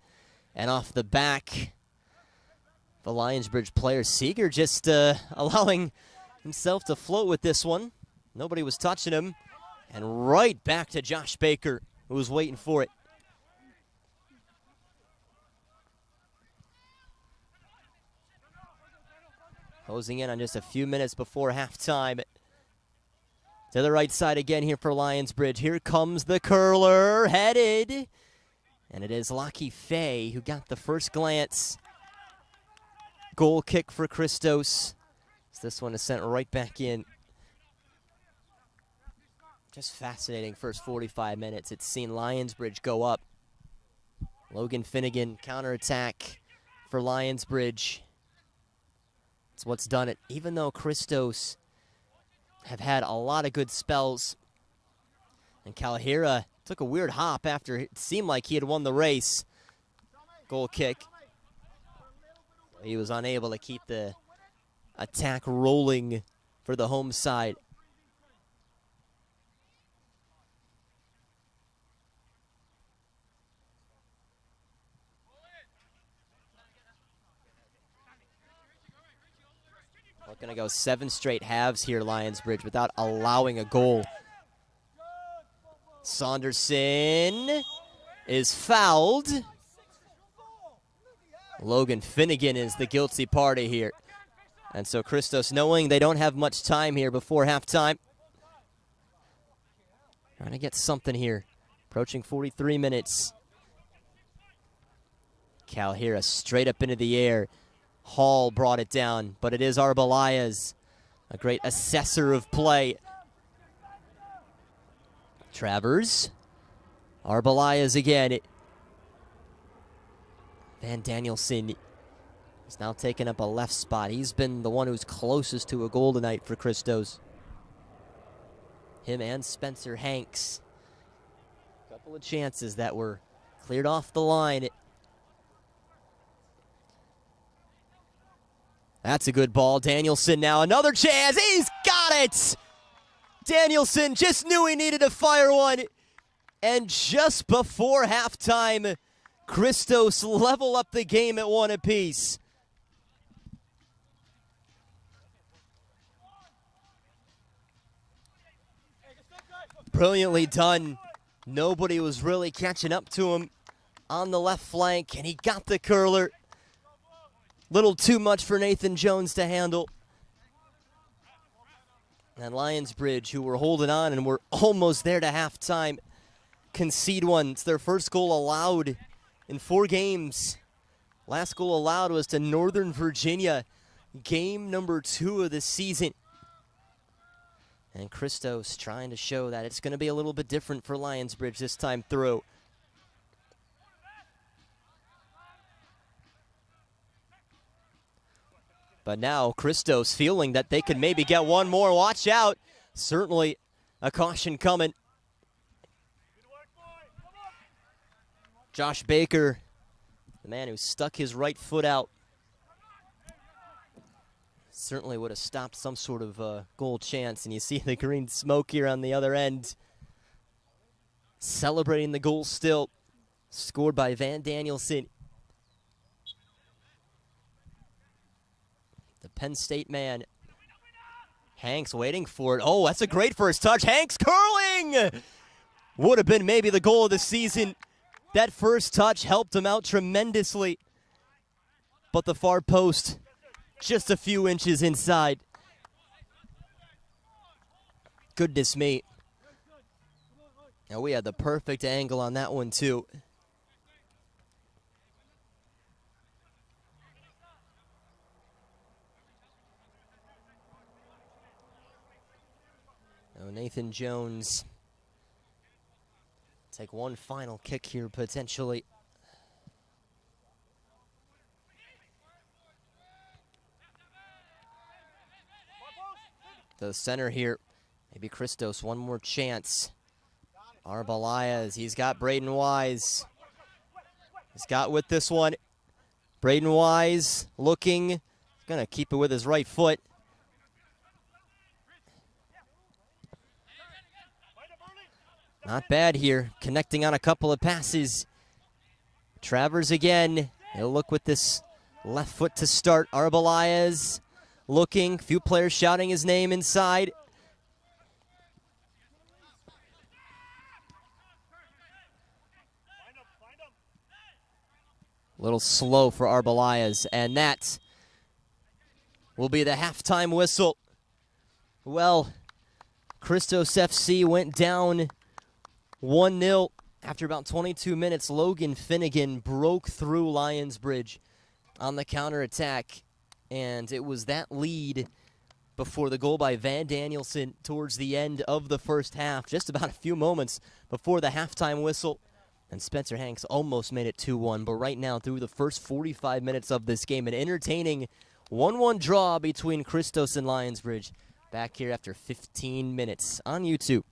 And off the back, the Lionsbridge player, Seeger, just allowing himself to float with this one. Nobody was touching him. And right back to Josh Baker, who was waiting for it. Closing in on just a few minutes before halftime. To the right side again here for Lionsbridge. Here comes the curler, headed. And it is Lockie Fay who got the first glance. Goal kick for Christos. This one is sent right back in. Just fascinating first 45 minutes. It's seen Lionsbridge go up. Logan Finnegan, counterattack for Lionsbridge. It's what's done it. Even though Christos have had a lot of good spells. And Calhira took a weird hop after it seemed like he had won the race. Goal kick. He was unable to keep the attack rolling for the home side. We're going to go 7 straight halves here, Lionsbridge, without allowing a goal. Saunderson is fouled. Logan Finnegan is the guilty party here. And so Christos, knowing they don't have much time here before halftime, trying to get something here. Approaching 43 minutes. Calhira straight up into the air. Hall brought it down, but it is Arbelayez, a great assessor of play. Travers. Arbelayez again. Van Danielson is now taking up a left spot. He's been the one who's closest to a goal tonight for Christos. Him and Spencer Hanks. A couple of chances that were cleared off the line. That's a good ball. Danielson now, another chance. He's got it! Danielson just knew he needed to fire one. And just before halftime, Christos level up the game at 1 apiece. Brilliantly done. Nobody was really catching up to him on the left flank, and he got the curler. Little too much for Nathan Jones to handle. And Lionsbridge, who were holding on and were almost there to halftime, concede one. It's their first goal allowed in 4 games. Last goal allowed was to Northern Virginia, game number 2 of the season. And Christos trying to show that it's going to be a little bit different for Lionsbridge this time through. But now Christos feeling that they could maybe get one more. Watch out. Certainly a caution coming. Josh Baker, the man who stuck his right foot out, certainly would have stopped some sort of goal chance. And you see the green smoke here on the other end. Celebrating the goal still. Scored by Van Danielson. The Penn State man. Hanks waiting for it. Oh, that's a great first touch. Hanks curling! Would have been maybe the goal of the season. That first touch helped him out tremendously. But the far post, just a few inches inside. Goodness me. Now we had the perfect angle on that one too. Now Nathan Jones take one final kick here potentially. The center here. Maybe Christos, one more chance. Arbelayez, he's got Braden Wise. He's got with this one. Braden Wise looking. Gonna keep it with his right foot. Not bad here, connecting on a couple of passes. Travers again. He'll look with this left foot to start. Arbelayez looking, few players shouting his name inside. A little slow for Arbelayez, and that will be the halftime whistle. Well, Christos FC went down 1-0 after about 22 minutes. Logan Finnegan broke through Lionsbridge on the counterattack, and it was that lead before the goal by Van Danielson towards the end of the first half, just about a few moments before the halftime whistle. And Spencer Hanks almost made it 2-1, but right now through the first 45 minutes of this game, an entertaining 1-1 draw between Christos and Lionsbridge. Back here after 15 minutes on YouTube.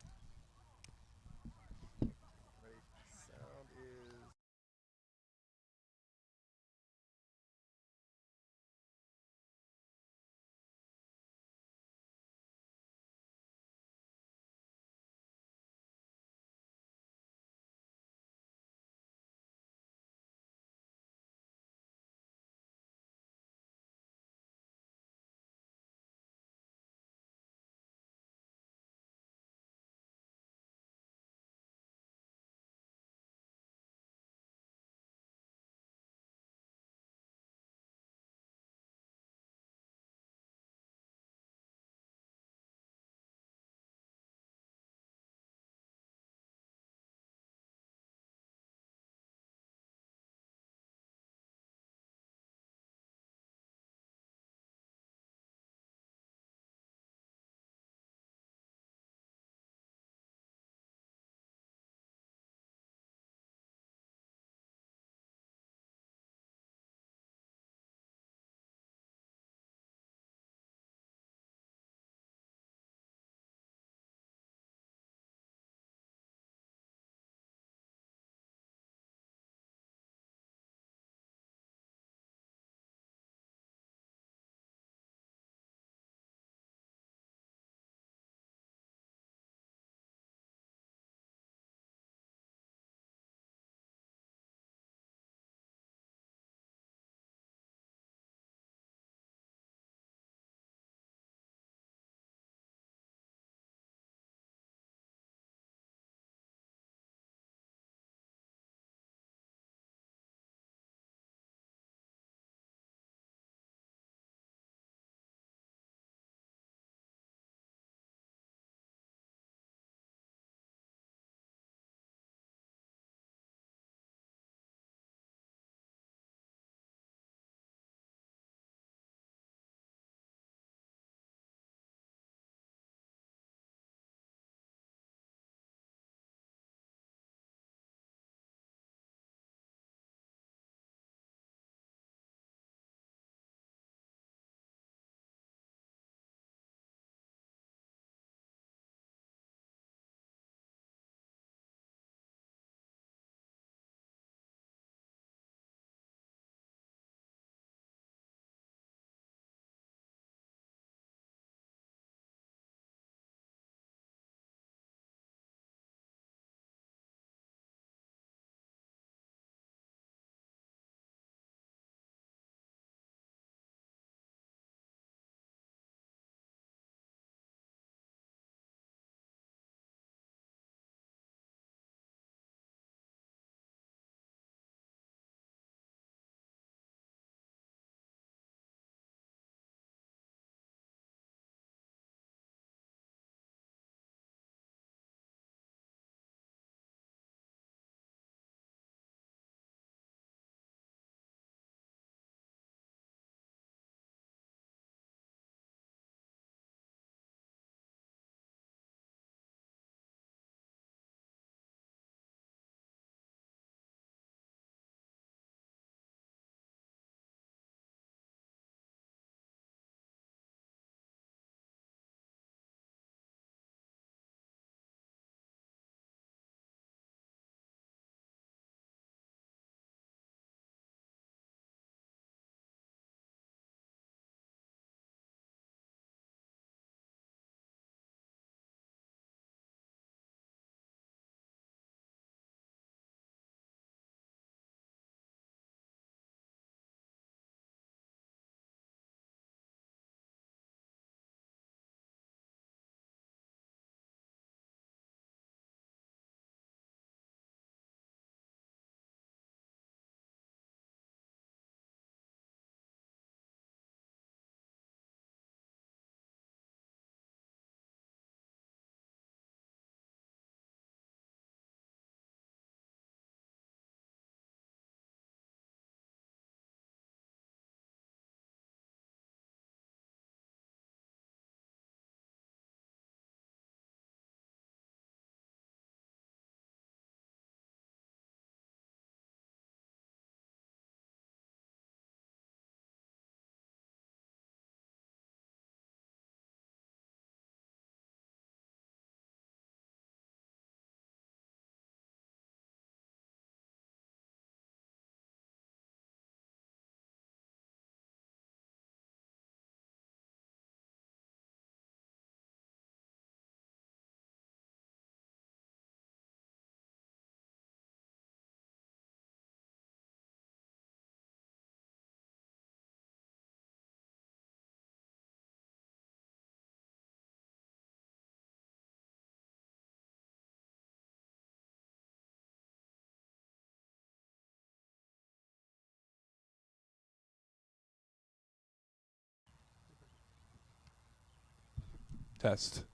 Test.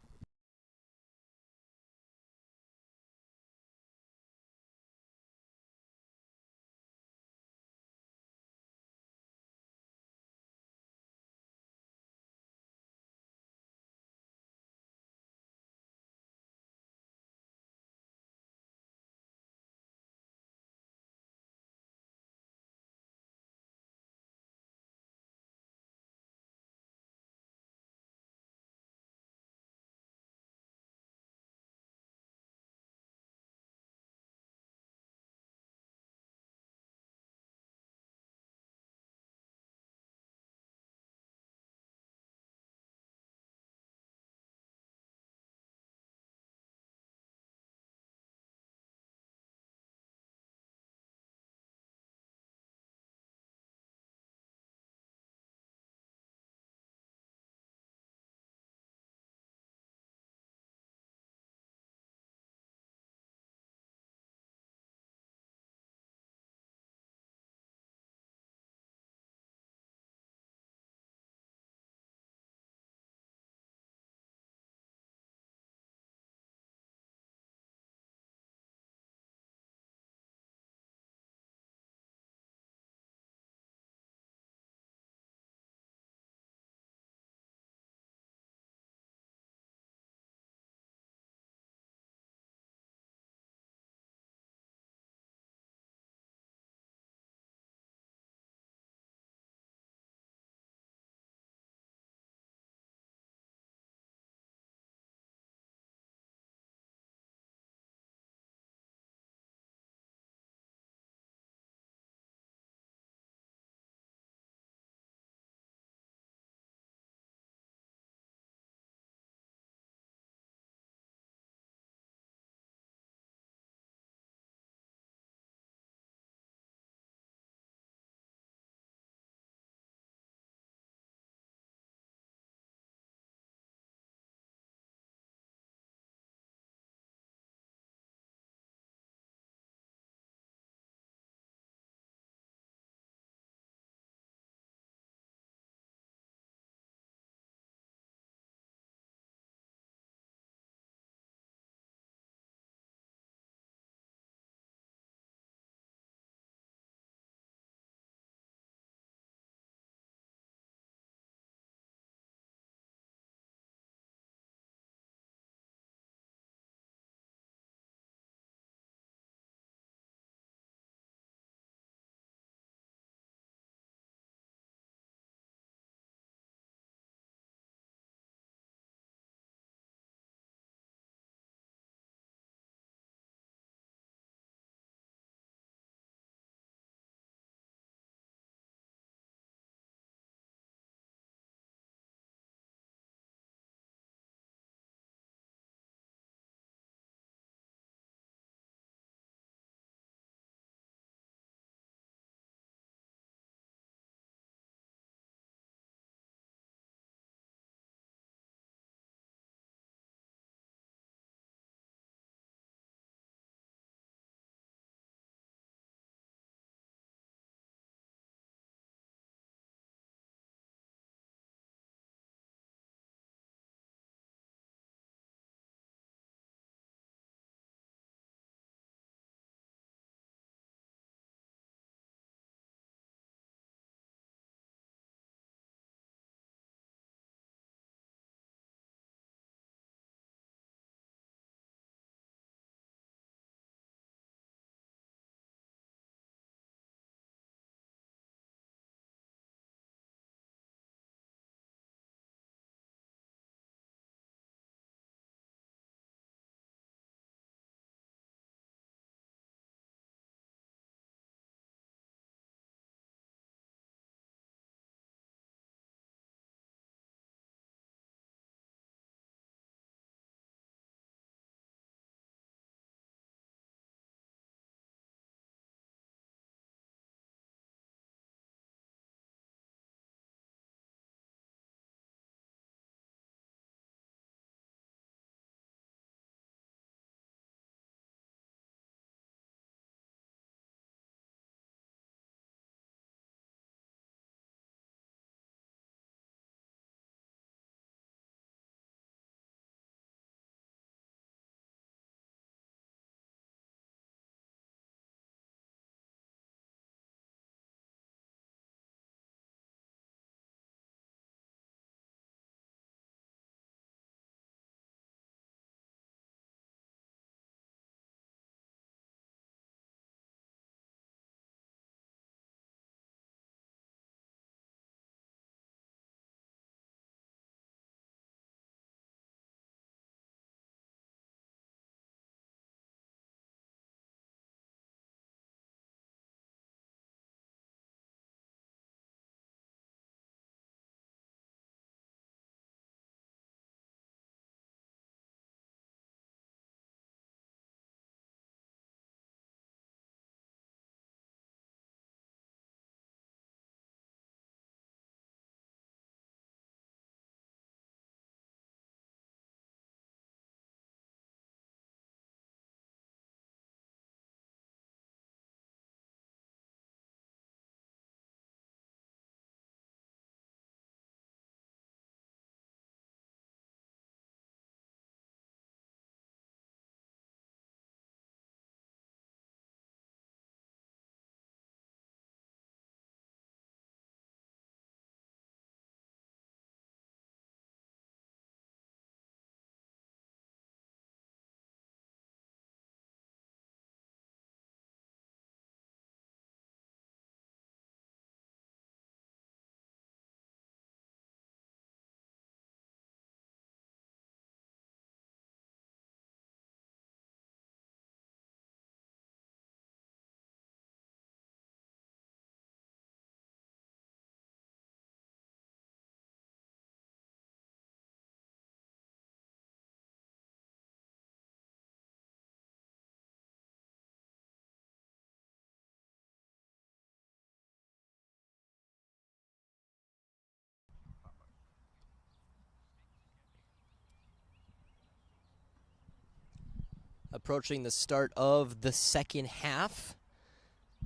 approaching the start of the second half.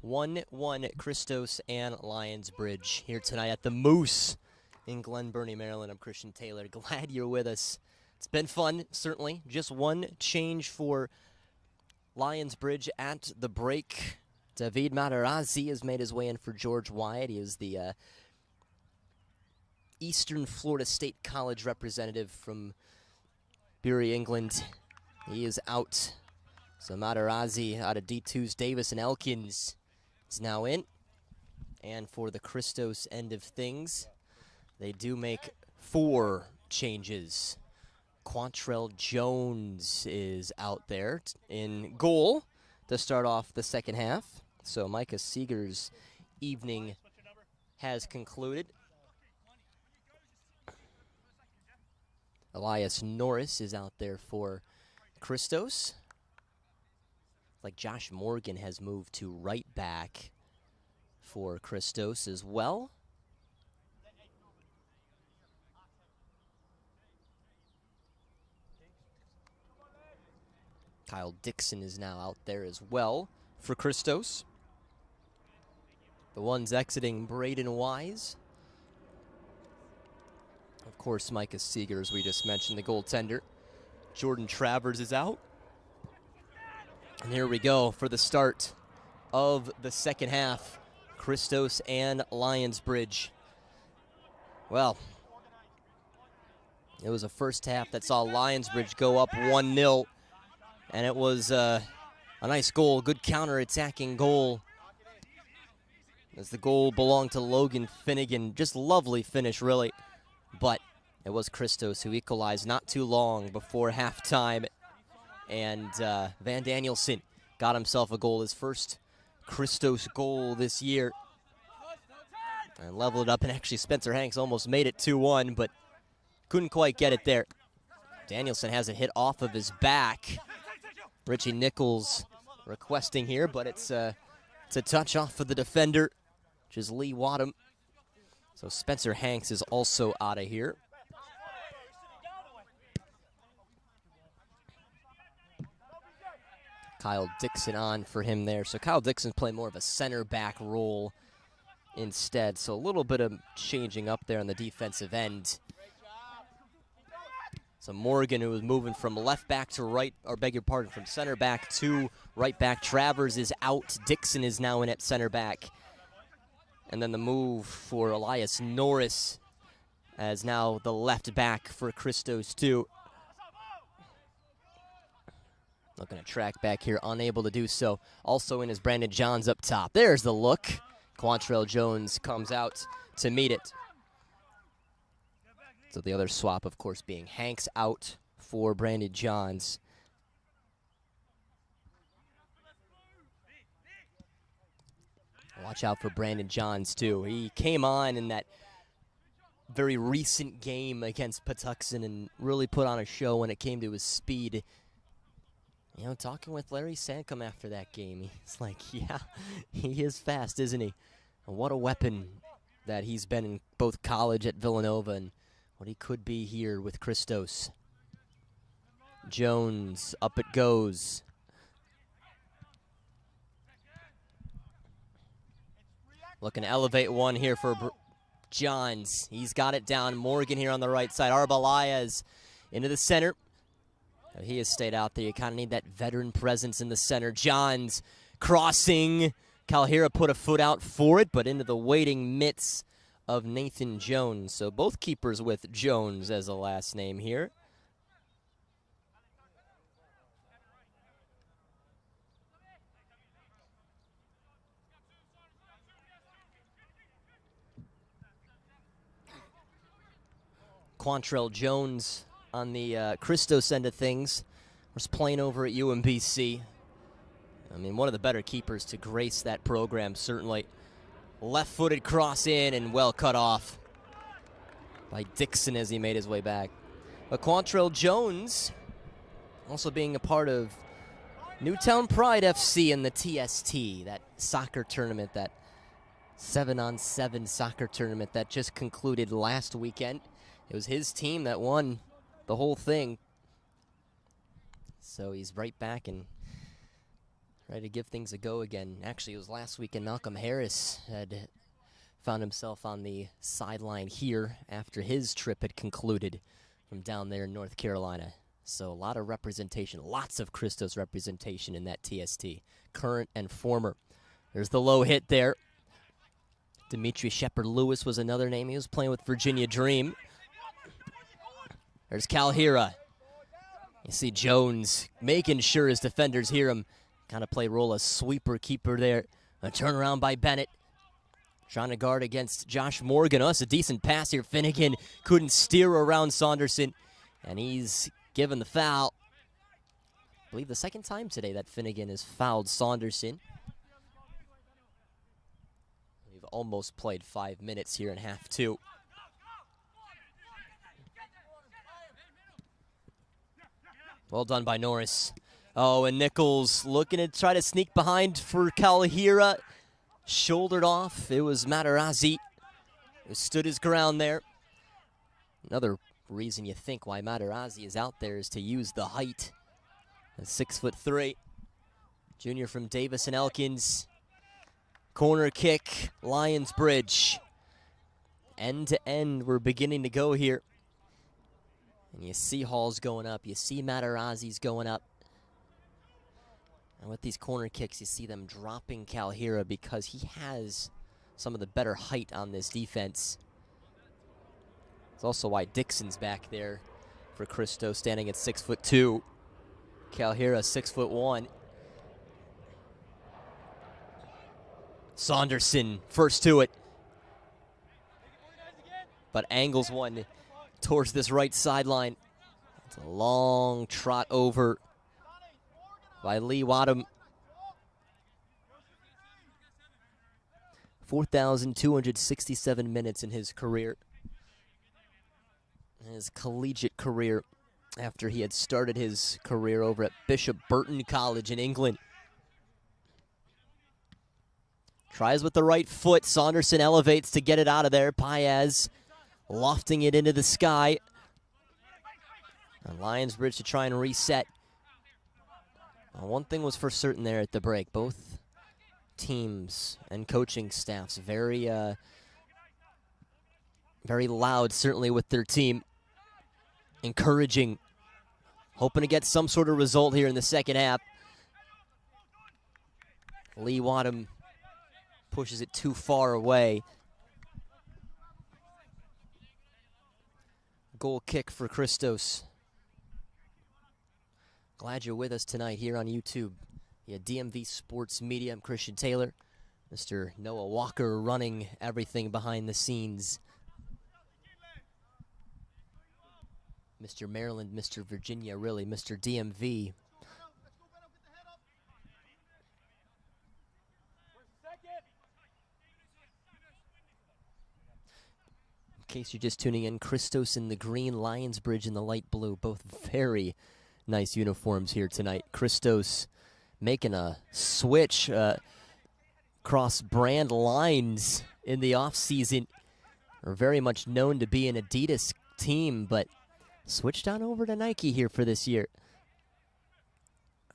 1-1 Christos and Lionsbridge here tonight at the Moose in Glen Burnie, Maryland. I'm Christian Taylor. Glad you're with us. It's been fun, certainly. Just one change for Lionsbridge at the break. David Materazzi has made his way in for George Wyatt. He is the Eastern Florida State College representative from Bury, England. He is out. So Materazzi out of D2's Davis and Elkins is now in. And for the Christos end of things, they do make 4 changes. Quantrell Jones is out there in goal to start off the second half. So Micah Seeger's evening has concluded. Elias Norris is out there for Christos. Like Josh Morgan has moved to right back for Christos as well. Kyle Dixon is now out there as well for Christos. The ones exiting Braden Wise. Of course, Micah Seeger, as we just mentioned, the goaltender. Jordan Travers is out. And here we go for the start of the second half. Christos and Lionsbridge. Well, it was a first half that saw Lionsbridge go up 1-0. And it was a nice goal, good counter-attacking goal. As the goal belonged to Logan Finnegan. Just lovely finish, really. But it was Christos who equalized not too long before halftime. And Van Danielson got himself a goal, his first Christos goal this year. And leveled it up, and actually Spencer Hanks almost made it 2-1, but couldn't quite get it there. Danielson has a hit off of his back. Richie Nichols requesting here, but it's a touch off of the defender, which is Lee Wadham. So Spencer Hanks is also out of here. Kyle Dixon on for him there. So Kyle Dixon playing more of a center back role instead. So a little bit of changing up there on the defensive end. So Morgan, who was moving from left back to right, or beg your pardon, from center back to right back. Travers is out. Dixon is now in at center back. And then the move for Elias Norris as now the left back for Christos too. Looking to track back here, unable to do so. Also in is Brandon Johns up top. There's the look. Quantrell Jones comes out to meet it. So the other swap, of course, being Hanks out for Brandon Johns. Watch out for Brandon Johns, too. He came on in that very recent game against Patuxent and really put on a show when it came to his speed. You know, talking with Larry Sankum after that game, he's like, yeah, he is fast, isn't he? And what a weapon that he's been in both college at Villanova and what he could be here with Christos. Jones, up it goes. Looking to elevate one here for Johns. He's got it down. Morgan here on the right side. Arbalayas into the center. He has stayed out there. You kind of need that veteran presence in the center. Johns crossing. Calhera put a foot out for it, but into the waiting mitts of Nathan Jones. So both keepers with Jones as a last name here. Quantrell Jones on the Christos end of things was playing over at UMBC. I mean, one of the better keepers to grace that program, certainly. Left-footed cross in and well cut off by Dixon as he made his way back. But Quantrell Jones also being a part of Newtown Pride FC in the TST, that soccer tournament, that 7-on-7 soccer tournament that just concluded last weekend. It was his team that won the whole thing. So he's right back and ready to give things a go again. Actually, it was last weekend Malcolm Harris had found himself on the sideline here after his trip had concluded from down there in North Carolina. So a lot of representation, lots of Christos representation in that TST, current and former. There's the low hit there. Dimitri Shepard-Lewis was another name. He was playing with Virginia Dream. There's Calhira. You see Jones making sure his defenders hear him. Kind of play role as sweeper keeper there. A turnaround by Bennett. Trying to guard against Josh Morgan. Oh, that's a decent pass here. Finnegan couldn't steer around Saunderson. And he's given the foul. I believe the second time today that Finnegan has fouled Saunderson. We've almost played 5 minutes here in half two. Well done by Norris. Oh, and Nichols looking to try to sneak behind for Calhira. Shouldered off. It was Materazzi who stood his ground there. Another reason you think why Materazzi is out there is to use the height. A 6'3". Junior from Davis and Elkins. Corner kick, Lionsbridge. End to end, we're beginning to go here. And you see Hall's going up. You see Materazzi's going up. And with these corner kicks, you see them dropping Calhira because he has some of the better height on this defense. It's also why Dixon's back there for Christos, standing at 6'2". Calhira 6'1". Saunderson first to it, but angles one towards this right sideline. It's a long trot over by Lee Wadham. 4,267 minutes in his career. His collegiate career after he had started his career over at Bishop Burton College in England. Tries with the right foot. Saunderson elevates to get it out of there. Paez lofting it into the sky. And Lionsbridge to try and reset. One thing was for certain there at the break. Both teams and coaching staffs very loud, certainly with their team. Encouraging. Hoping to get some sort of result here in the second half. Lee Wadham pushes it too far away. Goal kick for Christos. Glad you're with us tonight here on YouTube. Yeah, DMV Sports Media. I'm Christian Taylor. Mr. Noah Walker running everything behind the scenes. Mr. Maryland, Mr. Virginia, really, Mr. DMV. In case you're just tuning in, Christos in the green, Lionsbridge in the light blue. Both very nice uniforms here tonight. Christos making a switch across brand lines in the offseason. Are very much known to be an Adidas team, but switched on over to Nike here for this year.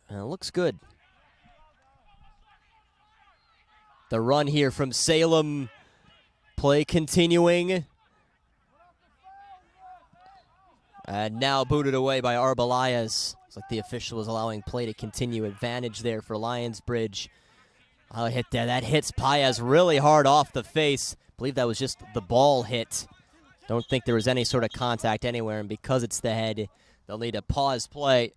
And it looks good. The run here from Salem. Play continuing. And now booted away by Arbelayes. Looks like the official was allowing play to continue. Advantage there for Lionsbridge. Oh, hit there. That hits Paez really hard off the face. I believe that was just the ball hit. Don't think there was any sort of contact anywhere, and because it's the head, they'll need to pause play.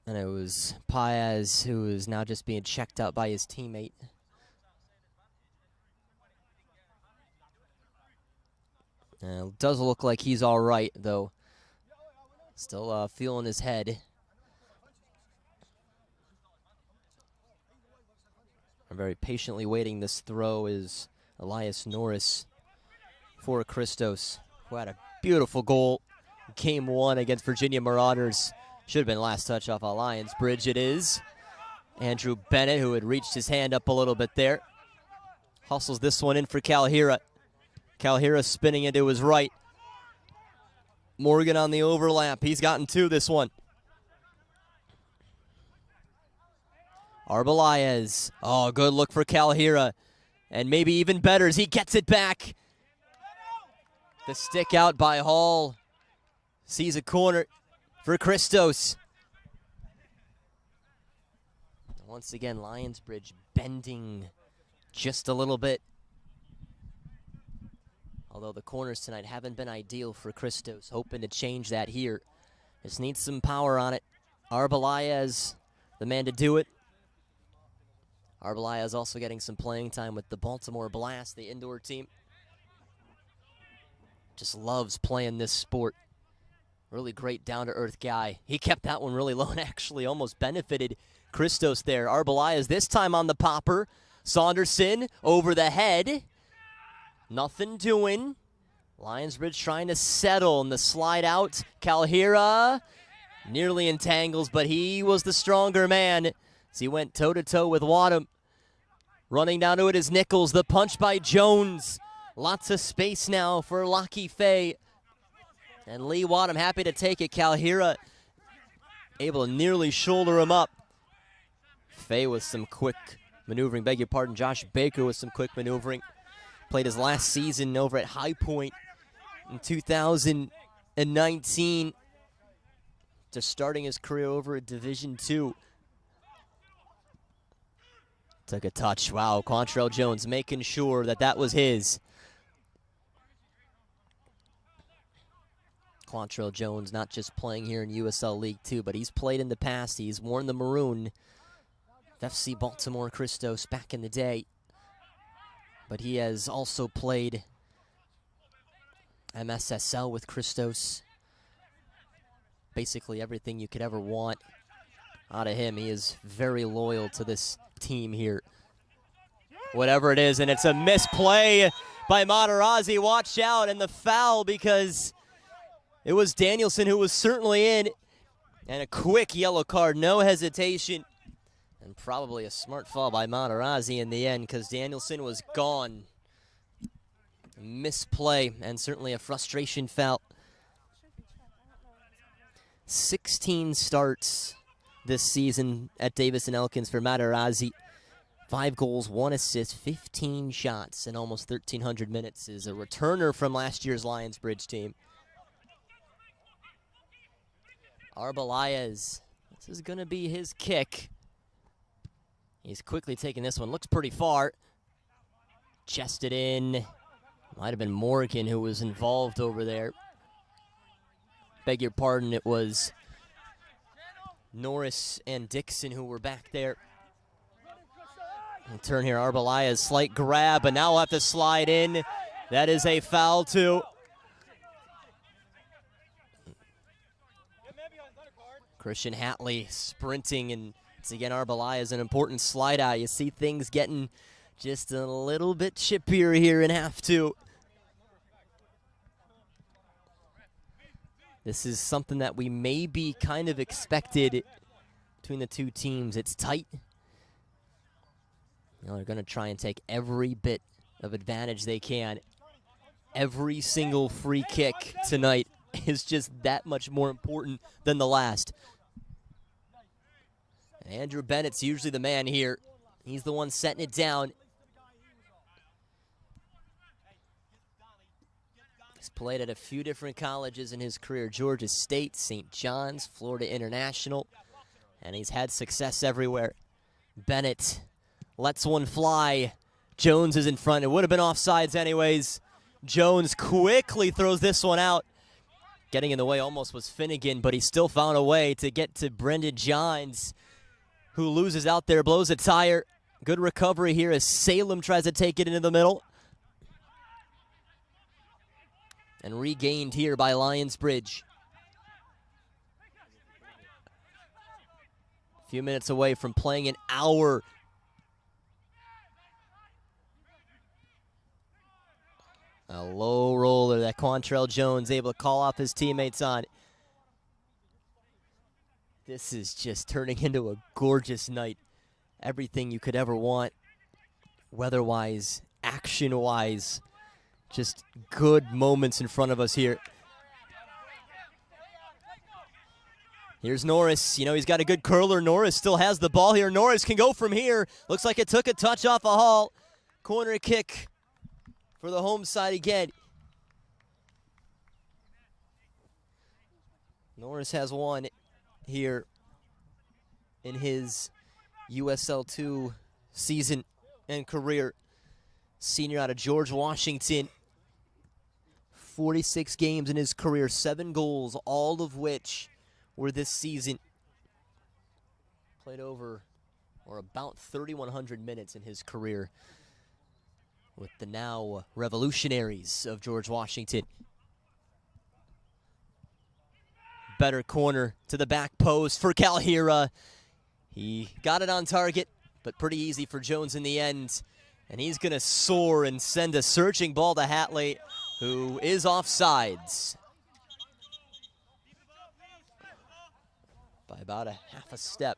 And it was Paez who is now just being checked out by his teammate. It does look like he's all right, though. Still feeling his head. I'm very patiently waiting. This throw is Elias Norris for Christos, who had a beautiful goal. Game one against Virginia Marauders. Should have been last touch off Lionsbridge. It is. Andrew Bennett, who had reached his hand up a little bit there, hustles this one in for Calhira. Calhira spinning it to his right. Morgan on the overlap. He's gotten 2 this one. Arbalaez. Oh, good look for Calhira. And maybe even better as he gets it back. The stick out by Hall. Sees a corner for Christos. Once again, Lionsbridge bending just a little bit. Although the corners tonight haven't been ideal for Christos. Hoping to change that here. Just needs some power on it. Arbalaez, the man to do it. Arbalaez also getting some playing time with the Baltimore Blast, the indoor team. Just loves playing this sport. Really great down-to-earth guy. He kept that one really low and actually almost benefited Christos there. Arbalaez this time on the popper. Saunderson over the head. Nothing doing. Lionsbridge trying to settle in the slide out. Calhira nearly entangles, but he was the stronger man as he went toe-to-toe with Wadham. Running down to it is Nichols. The punch by Jones. Lots of space now for Lockie Fay. And Lee Wadham happy to take it. Calhira able to nearly shoulder him up. Fay with some quick maneuvering. Beg your pardon, Josh Baker with some quick maneuvering. Played his last season over at High Point in 2019. Just starting his career over at Division II. Took a touch. Wow, Quantrell Jones making sure that that was his. Quantrell Jones not just playing here in USL League 2, but he's played in the past. He's worn the maroon. FC Baltimore Christos back in the day. But he has also played MSSL with Christos. Basically everything you could ever want out of him. He is very loyal to this team here. Whatever it is, and it's a misplay by Materazzi. Watch out, and the foul because it was Danielson who was certainly in. And a quick yellow card, no hesitation. And probably a smart foul by Materazzi in the end because Danielson was gone. Misplay and certainly a frustration foul. 16 starts this season at Davis and Elkins for Materazzi. 5 goals, 1 assist, 15 shots in almost 1,300 minutes. Is a returner from last year's Lionsbridge team. Arbalaez, this is going to be his kick. He's quickly taking this one. Looks pretty far. Chested in. Might have been Morgan who was involved over there. Beg your pardon, it was Norris and Dixon who were back there. And turn here, Arbalaez, slight grab, but now we'll have to slide in. That is a foul too. Christian Hatley sprinting, and it's again Arbalaez, an important slide out. You see things getting just a little bit chippier here in half 2. This is something that we maybe kind of expected between the two teams. It's tight. You know, they're going to try and take every bit of advantage they can. Every single free kick tonight is just that much more important than the last. And Andrew Bennett's usually the man here. He's the one setting it down. He's played at a few different colleges in his career. Georgia State, St. John's, Florida International. And he's had success everywhere. Bennett lets one fly. Jones is in front. It would have been offsides anyways. Jones quickly throws this one out. Getting in the way almost was Finnegan, but he still found a way to get to Brendan Johns, who loses out there, blows a tire. Good recovery here as Salem tries to take it into the middle. And regained here by Lionsbridge. A few minutes away from playing an hour. A low roller that Quantrell Jones able to call off his teammates on. This is just turning into a gorgeous night. Everything you could ever want, weather-wise, action-wise. Just good moments in front of us here. Here's Norris. You know, he's got a good curler. Norris still has the ball here. Norris can go from here. Looks like it took a touch off a Hall. Corner kick for the home side again. Norris has one here in his USL-2 season and career. Senior out of George Washington. 46 games in his career, 7 goals, all of which were this season. Played over or about 3,100 minutes in his career with the now Revolutionaries of George Washington. Better corner to the back post for Calhira. He got it on target, but pretty easy for Jones in the end. And he's going to soar and send a searching ball to Hatley, who is offsides by about a half a step.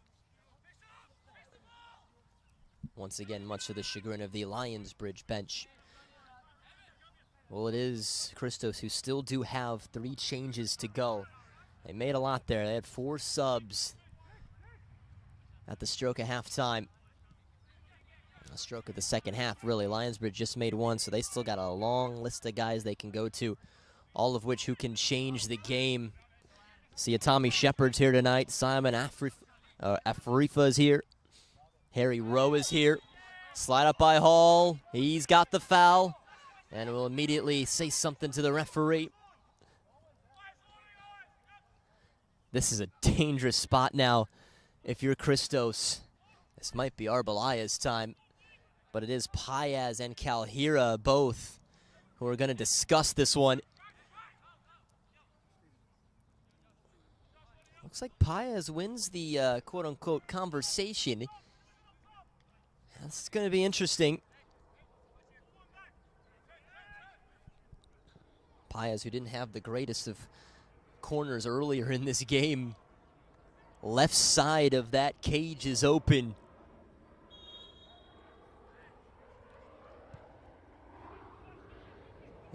Once again, much to the chagrin of the Lionsbridge bench. Well, it is Christos who still do have 3 changes to go. They made a lot there. They had 4 subs at the stroke of halftime. A stroke of the second half, really. Lionsbridge just made 1, so they still got a long list of guys they can go to, all of which who can change the game. See, Tommy Shepard's here tonight. Simon Afrifa is here. Harry Rowe is here. Slide up by Hall. He's got the foul, and will immediately say something to the referee. This is a dangerous spot now if you're Christos. This might be Arbalaya's time. But it is Paez and Calhira both who are going to discuss this one. Looks like Paez wins the quote-unquote conversation. This is going to be interesting. Paez, who didn't have the greatest of corners earlier in this game. Left side of that cage is open.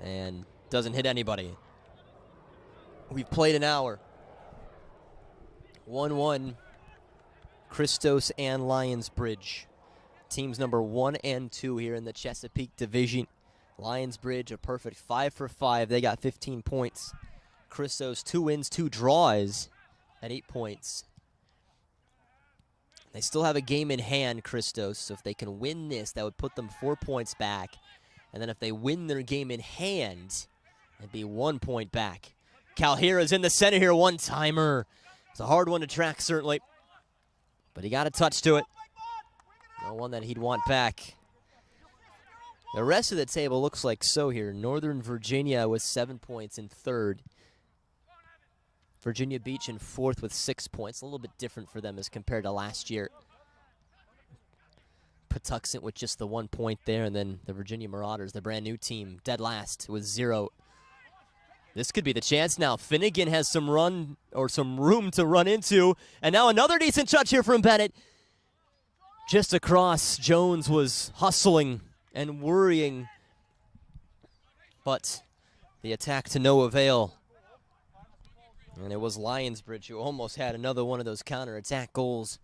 And doesn't hit anybody. We've played an hour. 1-1, Christos and Lionsbridge. Teams number 1 and 2 here in the Chesapeake Division. Lionsbridge, a perfect 5 for 5. They got 15 points. Christos, 2 wins, 2 draws at 8 points. They still have a game in hand, Christos, so if they can win this, that would put them 4 points back. And then if they win their game in hand, it'd be 1 point back. Calhira's in the center here, one-timer. It's a hard one to track, certainly. But he got a touch to it. No one that he'd want back. The rest of the table looks like so here. Northern Virginia with 7 points in 3rd. Virginia Beach in 4th with 6 points. A little bit different for them as compared to last year. Patuxent with just the 1 point there, and then the Virginia Marauders, the brand new team, dead last with 0. This could be the chance now. Finnegan has some run or some room to run into, and now another decent touch here from Bennett. Just across, Jones was hustling and worrying, but the attack to no avail. And it was Lionsbridge who almost had another one of those counterattack goals.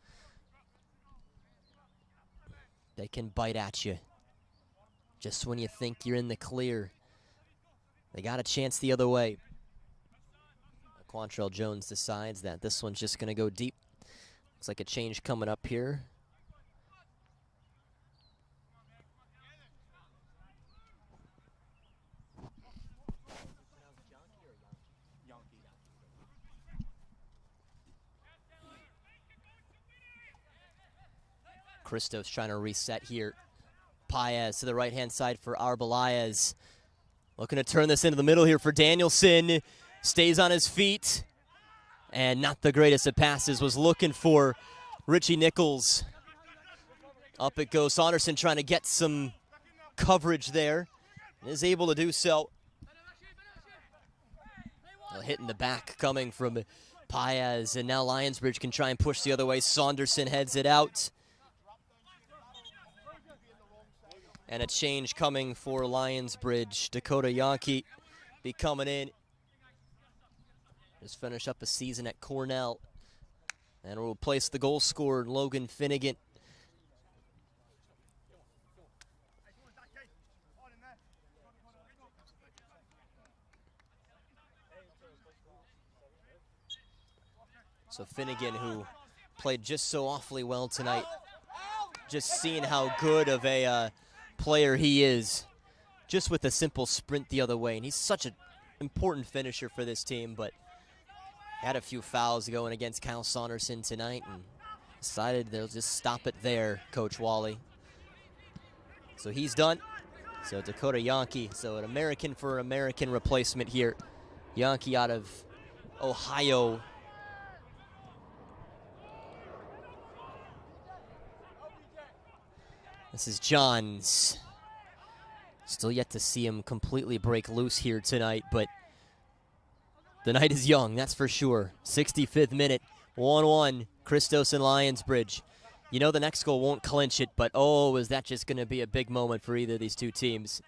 They can bite at you just when you think you're in the clear. They got a chance the other way. Quantrell Jones decides that this one's just going to go deep. Looks like a change coming up here. Christos trying to reset here. Paez to the right-hand side for Arbalaez. Looking to turn this into the middle here for Danielson. Stays on his feet. And not the greatest of passes. Was looking for Richie Nichols. Up it goes. Saunderson trying to get some coverage there. Is able to do so. A hit in the back coming from Paez. And now Lionsbridge can try and push the other way. Saunderson heads it out. And a change coming for Lionsbridge. Dakota Yankee be coming in. Just finished up a season at Cornell. And will replace the goal scorer, Logan Finnegan. So Finnegan, who played just so awfully well tonight, just seeing how good of a player he is, just with a simple sprint the other way. And he's such an important finisher for this team, but had a few fouls going against Kyle Saunderson tonight and decided they'll just stop it there, Coach Wally. So he's done. So Dakota Yankee, so an American for American replacement here. Yankee out of Ohio. This is Johns. Still yet to see him completely break loose here tonight, but the night is young, that's for sure. 65th minute, 1-1, Christos and Lionsbridge. You know the next goal won't clinch it, but oh, is that just going to be a big moment for either of these two teams.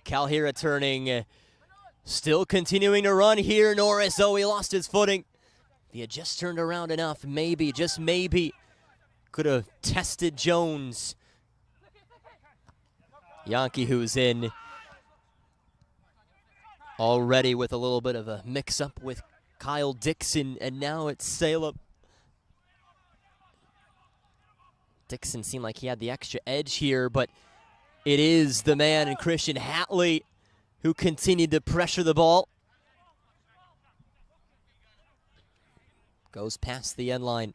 Calhira turning, still continuing to run here. Norris, oh, he lost his footing. If he had just turned around enough, maybe, just maybe, could have tested Jones. Yankee, who's in already with a little bit of a mix-up with Kyle Dixon, and now it's Salem. Dixon seemed like he had the extra edge here, but it is the man in Christian Hatley who continued to pressure the ball. Goes past the end line.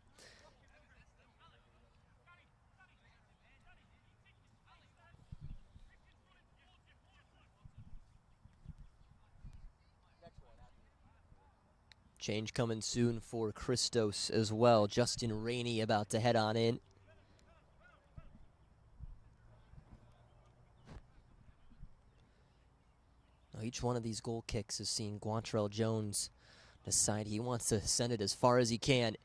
Change coming soon for Christos as well. Justin Rainey about to head on in. Now each one of these goal kicks is seeing Guantrell Jones decide he wants to send it as far as he can.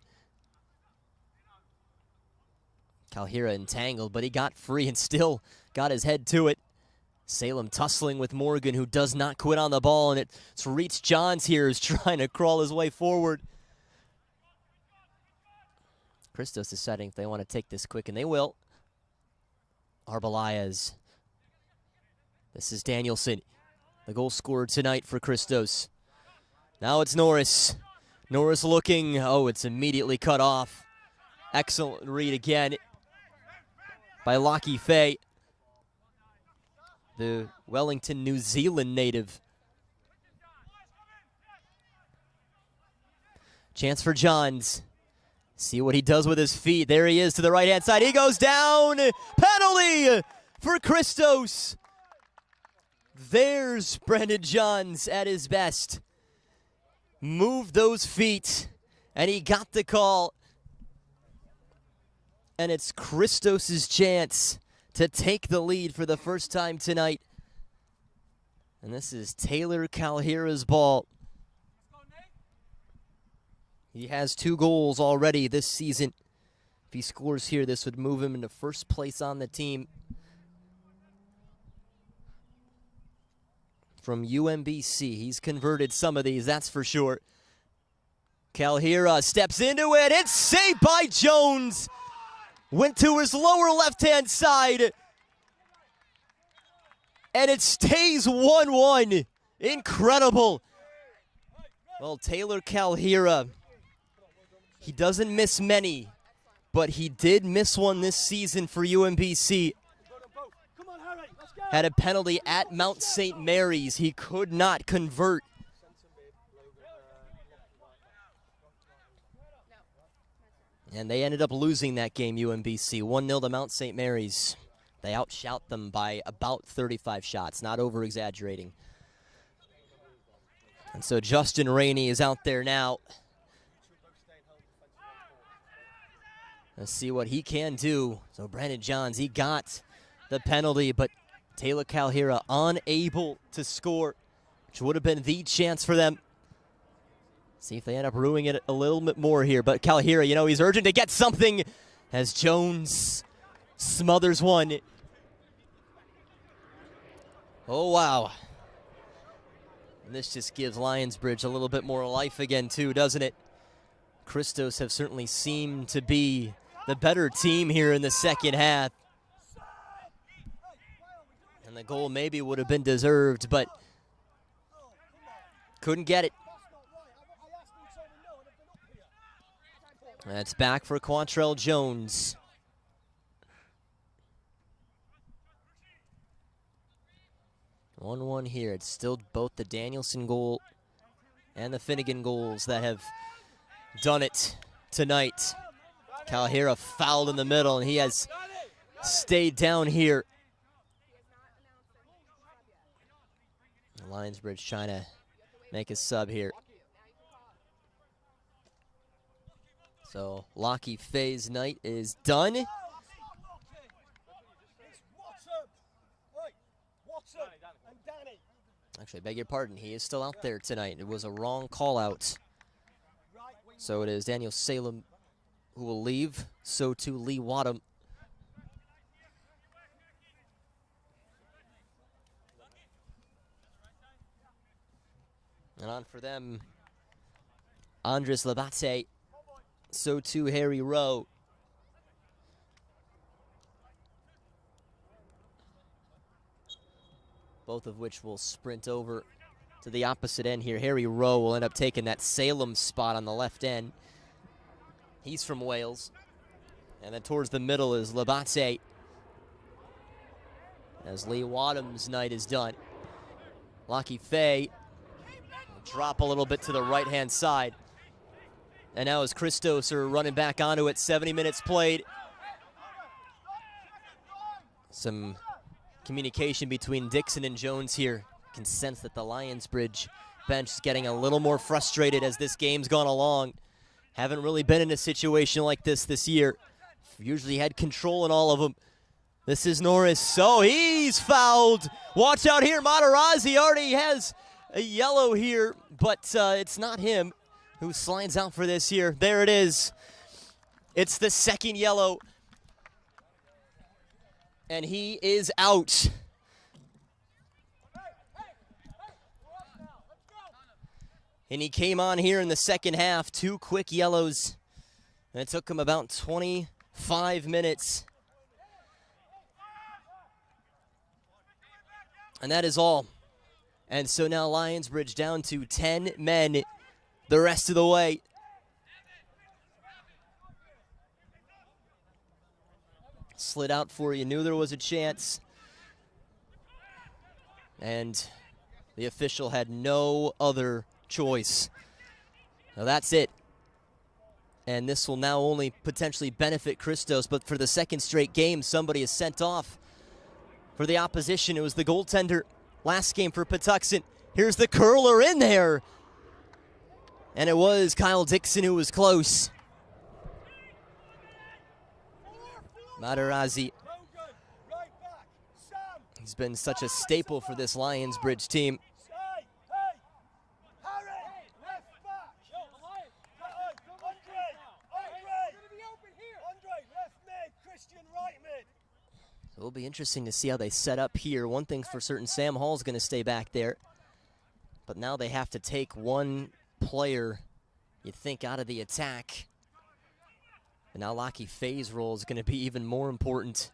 Calhira entangled, but he got free and still got his head to it. Salem tussling with Morgan, who does not quit on the ball, and it's reached Johns here, who's trying to crawl his way forward. Christos deciding if they want to take this quick, and they will. Arbelayes. This is Danielson, the goal scorer tonight for Christos. Now it's Norris. Norris looking, oh, it's immediately cut off. Excellent read again by Lockie Fay, the Wellington, New Zealand native. Chance for Johns. See what he does with his feet. There he is to the right-hand side. He goes down. Penalty for Christos. There's Brendan Johns at his best. Moved those feet, and he got the call. And it's Christos' chance to take the lead for the first time tonight. And this is Taylor Calhira's ball. He has 2 goals already this season. If he scores here, this would move him into first place on the team. From UMBC, he's converted some of these, that's for sure. Calhira steps into it. It's saved by Jones. Went to his lower left-hand side. And it stays 1-1. Incredible. Well, Taylor Calhira, he doesn't miss many, but he did miss one this season for UMBC. Had a penalty at Mount St. Mary's. He could not convert. And they ended up losing that game, UMBC, 1-0 to Mount St. Mary's. They outshout them by about 35 shots, not over-exaggerating. And so Justin Rainey is out there now. Let's see what he can do. So Brandon Johns, he got the penalty, but Taylor Calhira unable to score, which would have been the chance for them. See if they end up ruining it a little bit more here. But Calhira, you know, he's urgent to get something as Jones smothers one. Oh, wow. And this just gives Lionsbridge a little bit more life again, too, doesn't it? Christos have certainly seemed to be the better team here in the second half. And the goal maybe would have been deserved, but couldn't get it. That's back for Quantrell Jones. One here. It's still both the Danielson goal and the Finnegan goals that have done it tonight. Calhera fouled in the middle, and he has stayed down here. Lionsbridge trying to make a sub here. So Lockie Faye's night is done. Actually, I beg your pardon, he is still out there tonight. It was a wrong call out. So it is Daniel Salem who will leave. So too Lee Wadham. And on for them, Andres Labate. So too Harry Rowe. Both of which will sprint over to the opposite end here. Harry Rowe will end up taking that Salem spot on the left end. He's from Wales. And then towards the middle is Labate. As Lee Wadham's night is done. Lockie Faye will drop a little bit to the right-hand side. And now as Christos are running back onto it, 70 minutes played. Some communication between Dixon and Jones here. You can sense that the Lionsbridge bench is getting a little more frustrated as this game's gone along. Haven't really been in a situation like this year. Usually had control in all of them. This is Norris. So he's fouled. Watch out here. Materazzi already has a yellow here, but it's not him who slides out for this here. There it is. It's the second yellow. And he is out. And he came on here in the second half. 2 quick yellows. And it took him about 25 minutes. And that is all. And so now Lionsbridge down to 10 men the rest of the way. Slid out for you, knew there was a chance. And the official had no other choice. Now that's it. And this will now only potentially benefit Christos, but for the second straight game, somebody is sent off for the opposition. It was the goaltender last game for Patuxent. Here's the curler in there. And it was Kyle Dixon who was close. Materazzi. He's been such a staple for this Lionsbridge team. It'll be interesting to see how they set up here. One thing's for certain, Sam Hall's going to stay back there. But now they have to take one player, you think, out of the attack. And now Lockie Faye's role is going to be even more important.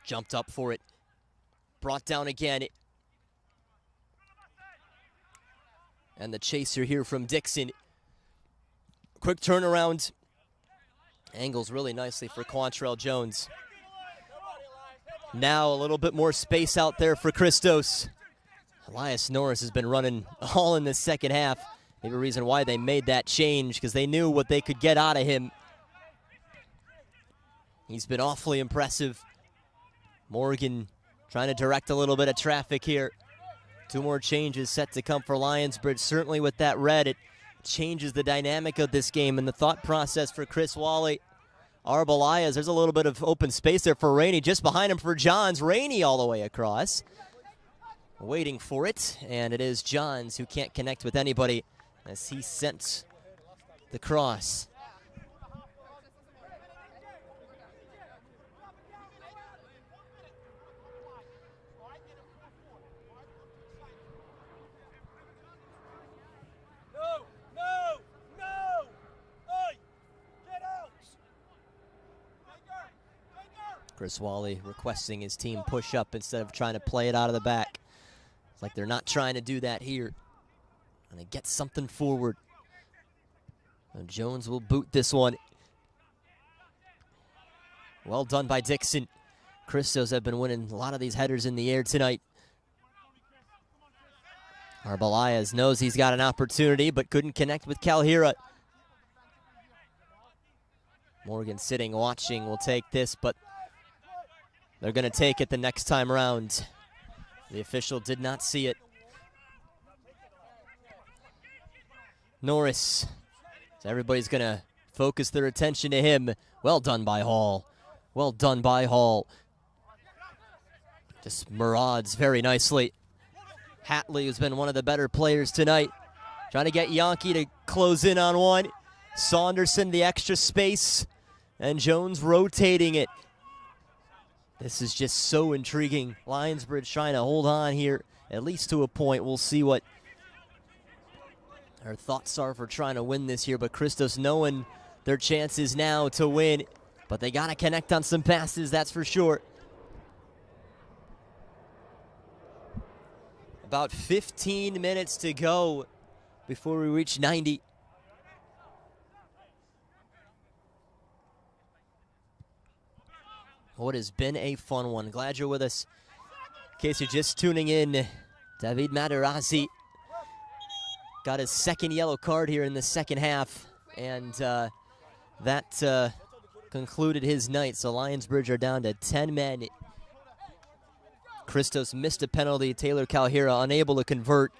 Jumped up for it. Brought down again. And the chaser here from Dixon. Quick turnaround. Angles really nicely for Quantrell Jones. Now a little bit more space out there for Christos. Elias Norris has been running all in the second half. Maybe a reason why they made that change, because they knew what they could get out of him. He's been awfully impressive. Morgan trying to direct a little bit of traffic here. 2 more changes set to come for Lionsbridge. Certainly with that red, it changes the dynamic of this game and the thought process for Chris Wally. Arbelias, there's a little bit of open space there for Rainey. Just behind him for Johns. Rainey all the way across. Waiting for it, and it is Johns who can't connect with anybody as he sent the cross. Chris Wally requesting his team push up instead of trying to play it out of the back. It's like they're not trying to do that here. And they get something forward. And Jones will boot this one. Well done by Dixon. Christos have been winning a lot of these headers in the air tonight. Arbelayes knows he's got an opportunity, but couldn't connect with Calhira. Morgan sitting, watching, will take this, but they're going to take it the next time around. The official did not see it. Norris. So everybody's going to focus their attention to him. Well done by Hall. Well done by Hall. Just marauds very nicely. Hatley, who's been one of the better players tonight, trying to get Yankee to close in on one. Saunderson, the extra space, and Jones rotating it. This is just so intriguing. Lionsbridge trying to hold on here, at least to a point. We'll see what our thoughts are for trying to win this here, but Christos knowing their chances now to win, but they got to connect on some passes, that's for sure. About 15 minutes to go before we reach 90. What has been a fun one. Glad you're with us. In case you're just tuning in, David Materazzi got his second yellow card here in the second half, and that concluded his night. So Lionsbridge are down to 10 men. Christos missed a penalty. Taylor Calhira unable to convert.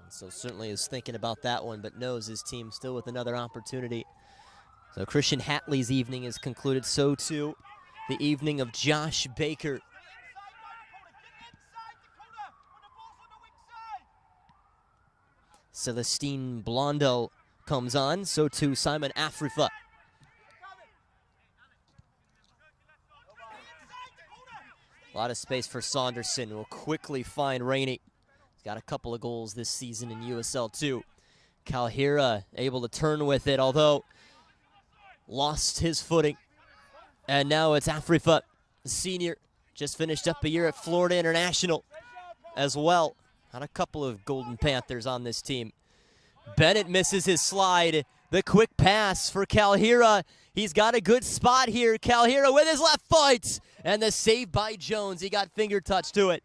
And so certainly is thinking about that one, but knows his team still with another opportunity. So Christian Hatley's evening is concluded. So too the evening of Josh Baker. Celestine Blondel comes on, so too Simon Afrifa. A lot of space for Saunderson, who will quickly find Rainey. He's got a couple of goals this season in USL-2. Calhira able to turn with it, although lost his footing. And now it's Afrifa, senior, just finished up a year at Florida International as well. Had a couple of Golden Panthers on this team. Bennett misses his slide. The quick pass for Calhira. He's got a good spot here. Calhira with his left foot. And the save by Jones. He got finger touch to it.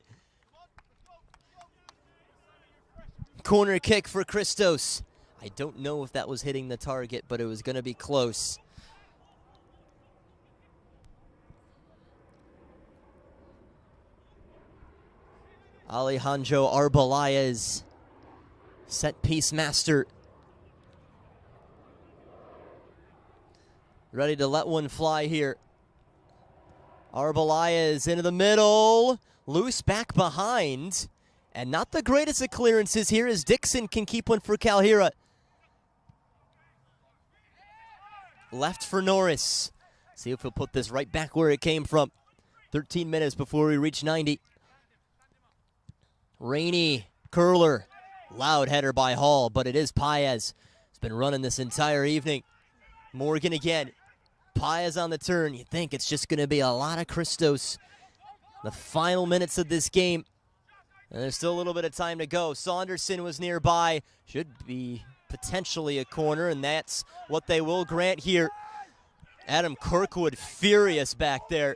Corner kick for Christos. I don't know if that was hitting the target, but it was going to be close. Alejandro Arbelayes, set piece master. Ready to let one fly here. Arbelayes into the middle, loose back behind, and not the greatest of clearances here as Dixon can keep one for Calhira. Left for Norris. See if he'll put this right back where it came from. 13 minutes before we reach 90. Rainey, curler, loud header by Hall, but it is Paez. He's been running this entire evening. Morgan again. Paez on the turn. You think it's just going to be a lot of Christos. The final minutes of this game. And there's still a little bit of time to go. Saunderson was nearby. Should be potentially a corner, and that's what they will grant here. Adam Kirkwood furious back there.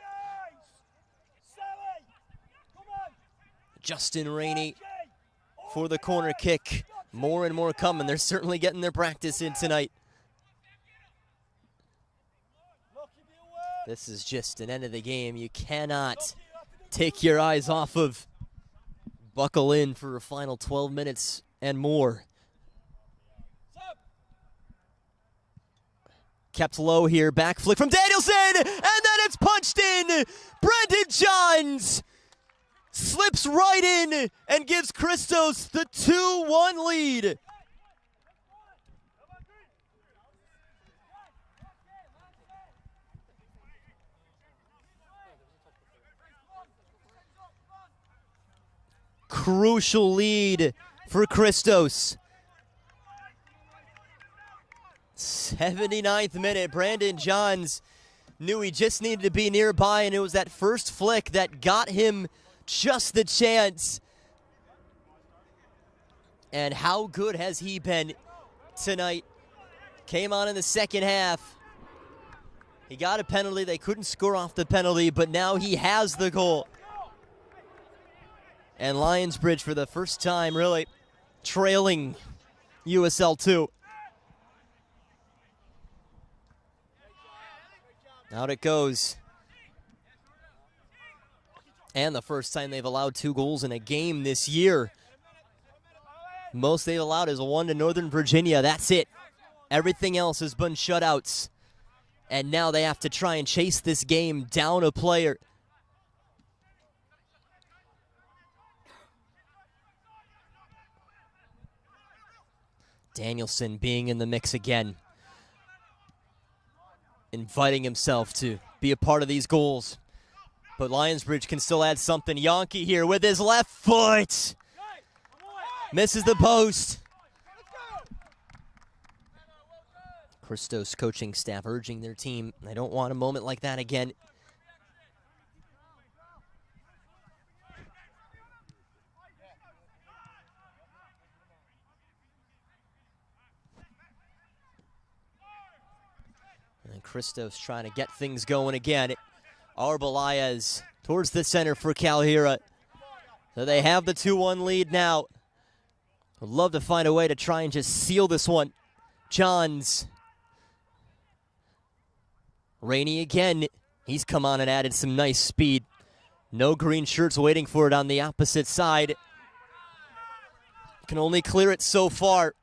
Justin Rainey for the corner kick. More and more coming. They're certainly getting their practice in tonight. This is just an end of the game you cannot take your eyes off of. Buckle in for a final 12 minutes and more. Kept low here, back flick from Danielson, and then it's punched in. Brendan Johns slips right in and gives Christos the 2-1 lead. Crucial lead for Christos. 79th minute, Brandon Johns knew he just needed to be nearby, and it was that first flick that got him just the chance. And how good has he been tonight? Came on in the second half. He got a penalty. They couldn't score off the penalty, but now he has the goal. And Lionsbridge, for the first time, really trailing USL-2. Out it goes. And the first time they've allowed 2 goals in a game this year. Most they've allowed is 1 to Northern Virginia. That's it. Everything else has been shutouts. And now they have to try and chase this game down a player. Danielson being in the mix again. Inviting himself to be a part of these goals. But Lionsbridge can still add something. Yankee here with his left foot. Misses the post. Christos coaching staff urging their team. They don't want a moment like that again. And Christos trying to get things going again. Arbalayez towards the center for Calhira. So they have the 2-1 lead now. Would love to find a way to try and just seal this one. Johns. Rainey again. He's come on and added some nice speed. No green shirts waiting for it on the opposite side. Can only clear it so far.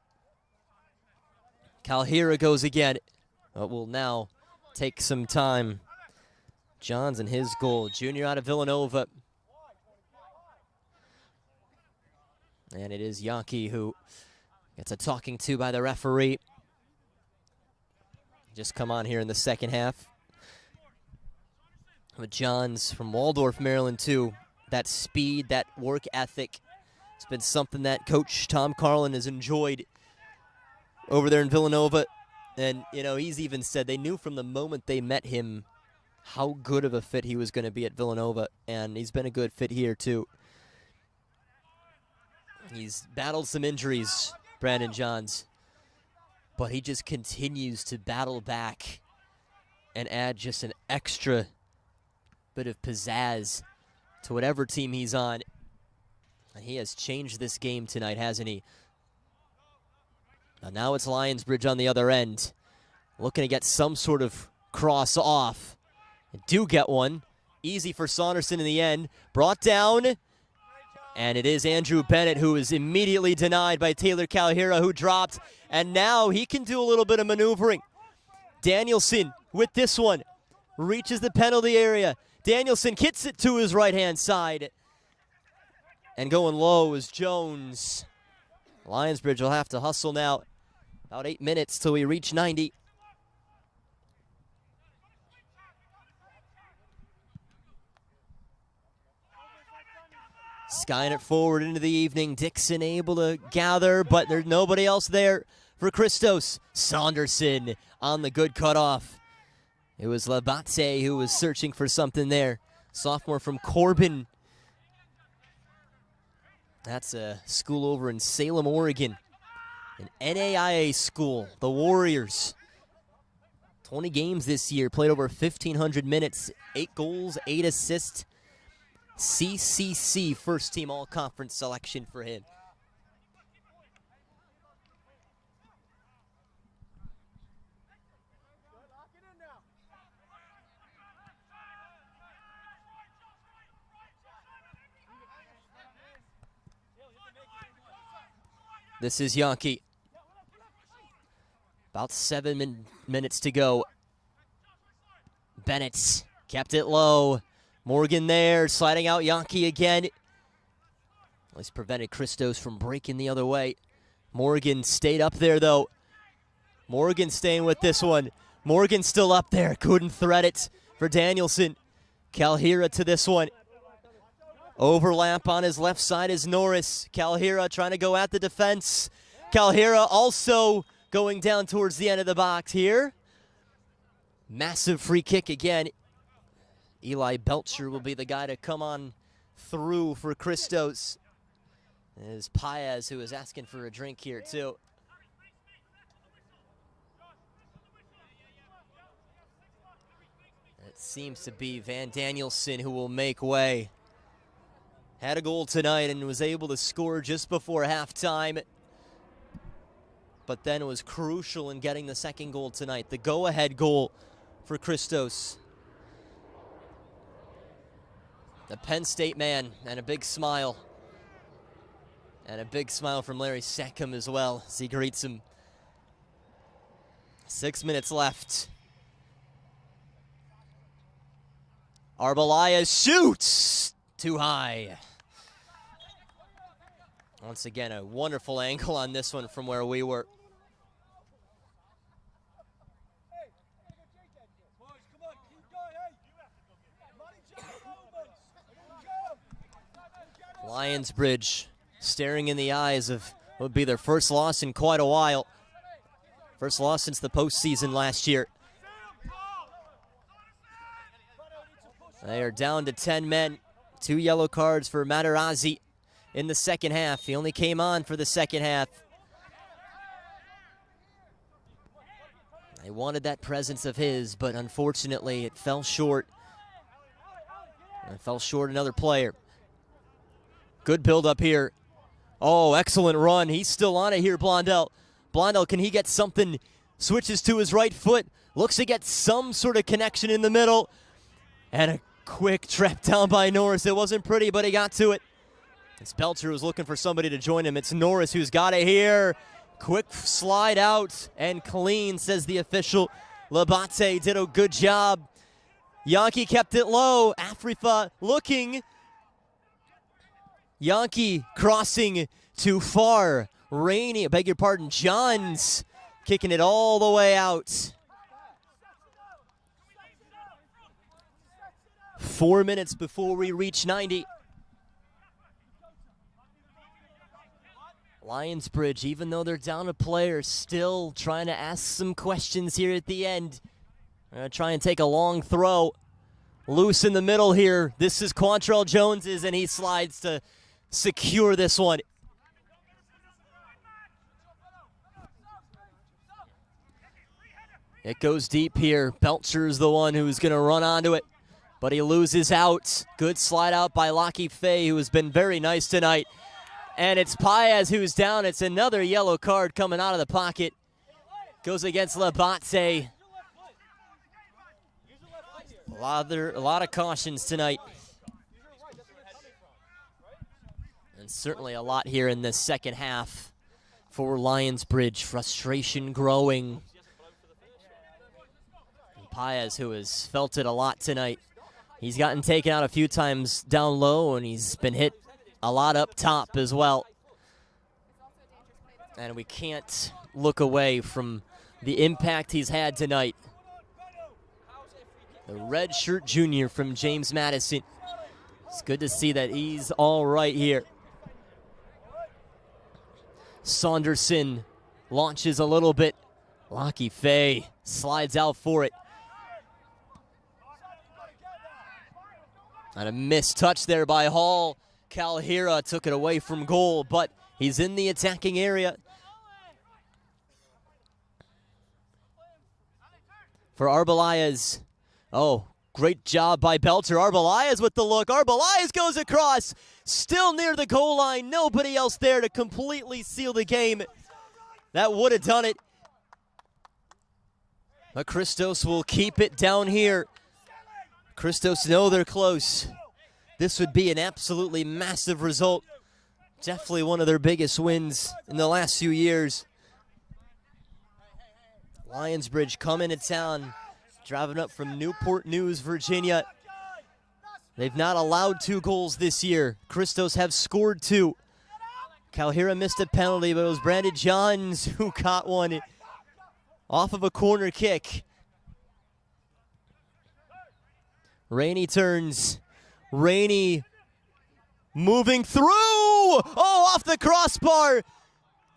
Calhira goes again. But will now take some time. Johns and his goal. Junior out of Villanova. And it is Yankee who gets a talking to by the referee. Just come on here in the second half. But Johns from Waldorf, Maryland, too. That speed, that work ethic. It's been something that Coach Tom Carlin has enjoyed over there in Villanova. And, you know, he's even said they knew from the moment they met him how good of a fit he was going to be at Villanova. And he's been a good fit here, too. He's battled some injuries, Brandon Johns. But he just continues to battle back and add just an extra bit of pizzazz to whatever team he's on. And he has changed this game tonight, hasn't he? And now it's Lionsbridge on the other end, looking to get some sort of cross off. And do get one. Easy for Saunderson in the end. Brought down. And it is Andrew Bennett who is immediately denied by Taylor Calhira, who dropped. And now he can do a little bit of maneuvering. Danielson with this one. Reaches the penalty area. Danielson kicks it to his right-hand side. And going low is Jones. Lionsbridge will have to hustle now. About 8 minutes till we reach 90. Skying it forward into the evening. Dixon able to gather, but there's nobody else there for Christos. Saunderson on the good cutoff. It was Labatse who was searching for something there. Sophomore from Corbin. That's a school over in Salem, Oregon. An NAIA school, the Warriors. 20 games this year, played over 1,500 minutes, 8 goals, 8 assists. CCC first team all-conference selection for him. This is Yankee. About 7 minutes to go. Bennett kept it low. Morgan there, sliding out Yankee again. At least prevented Christos from breaking the other way. Morgan stayed up there, though. Morgan staying with this one. Morgan still up there. Couldn't thread it for Danielson. Calhira to this one. Overlap on his left side is Norris. Calhira trying to go at the defense. Calhira also going down towards the end of the box here. Massive free kick again. Eli Belcher will be the guy to come on through for Christos. There's Paez, who is asking for a drink here too. It seems to be Van Danielson who will make way. Had a goal tonight and was able to score just before halftime, but then was crucial in getting the second goal tonight, the go-ahead goal for Christos. The Penn State man, and a big smile. And a big smile from Larry Seckham as well as he greets him. 6 minutes left. Arbalaya shoots too high. Once again, a wonderful angle on this one from where we were. Lionsbridge staring in the eyes of what would be their first loss in quite a while. First loss since the postseason last year. They are down to 10 men. 2 yellow cards for Materazzi in the second half. He only came on for the second half. They wanted that presence of his, but unfortunately it fell short. It fell short another player. Good build up here. Oh, excellent run. He's still on it here, Blondell. Blondell, can he get something? Switches to his right foot. Looks to get some sort of connection in the middle. And a quick trap down by Norris. It wasn't pretty, but he got to it. It's Belcher who's looking for somebody to join him. It's Norris who's got it here. Quick slide out and clean, says the official. Labate did a good job. Yankee kept it low. Afrifa looking. Yankee crossing too far. Rainey, I beg your pardon, Johns kicking it all the way out. 4 minutes before we reach 90. Lionsbridge, even though they're down a player, still trying to ask some questions here at the end. They're going to try and take a long throw. Loose in the middle here. This is Quantrell Jones's, and he slides to secure this one. It goes deep here. Belcher's the one who's going to run onto it, but he loses out. Good slide out by Lockie Fay, who has been very nice tonight. And it's Paez who's down. It's another yellow card coming out of the pocket. Goes against Labate. A lot of cautions tonight. And certainly a lot here in this second half for Lionsbridge. Frustration growing. And Paez, who has felt it a lot tonight. He's gotten taken out a few times down low, and he's been hit a lot up top as well. And we can't look away from the impact he's had tonight. The red shirt junior from James Madison. It's good to see that he's all right here. Saunderson launches a little bit. Lockie Fay slides out for it. And a missed touch there by Hall. Calhira took it away from goal, but he's in the attacking area. For Arbalayas. Oh, great job by Belcher. Arbalayas with the look. Arbalayas goes across. Still near the goal line. Nobody else there to completely seal the game. That would have done it. But Christos will keep it down here. Christos know they're close. This would be an absolutely massive result. Definitely one of their biggest wins in the last few years. Lionsbridge coming to town, driving up from Newport News, Virginia. They've not allowed 2 goals this year. Christos have scored 2. Calhira missed a penalty, but it was Brandon Johns who caught one off of a corner kick. Rainey turns. Rainey moving through. Oh, off the crossbar.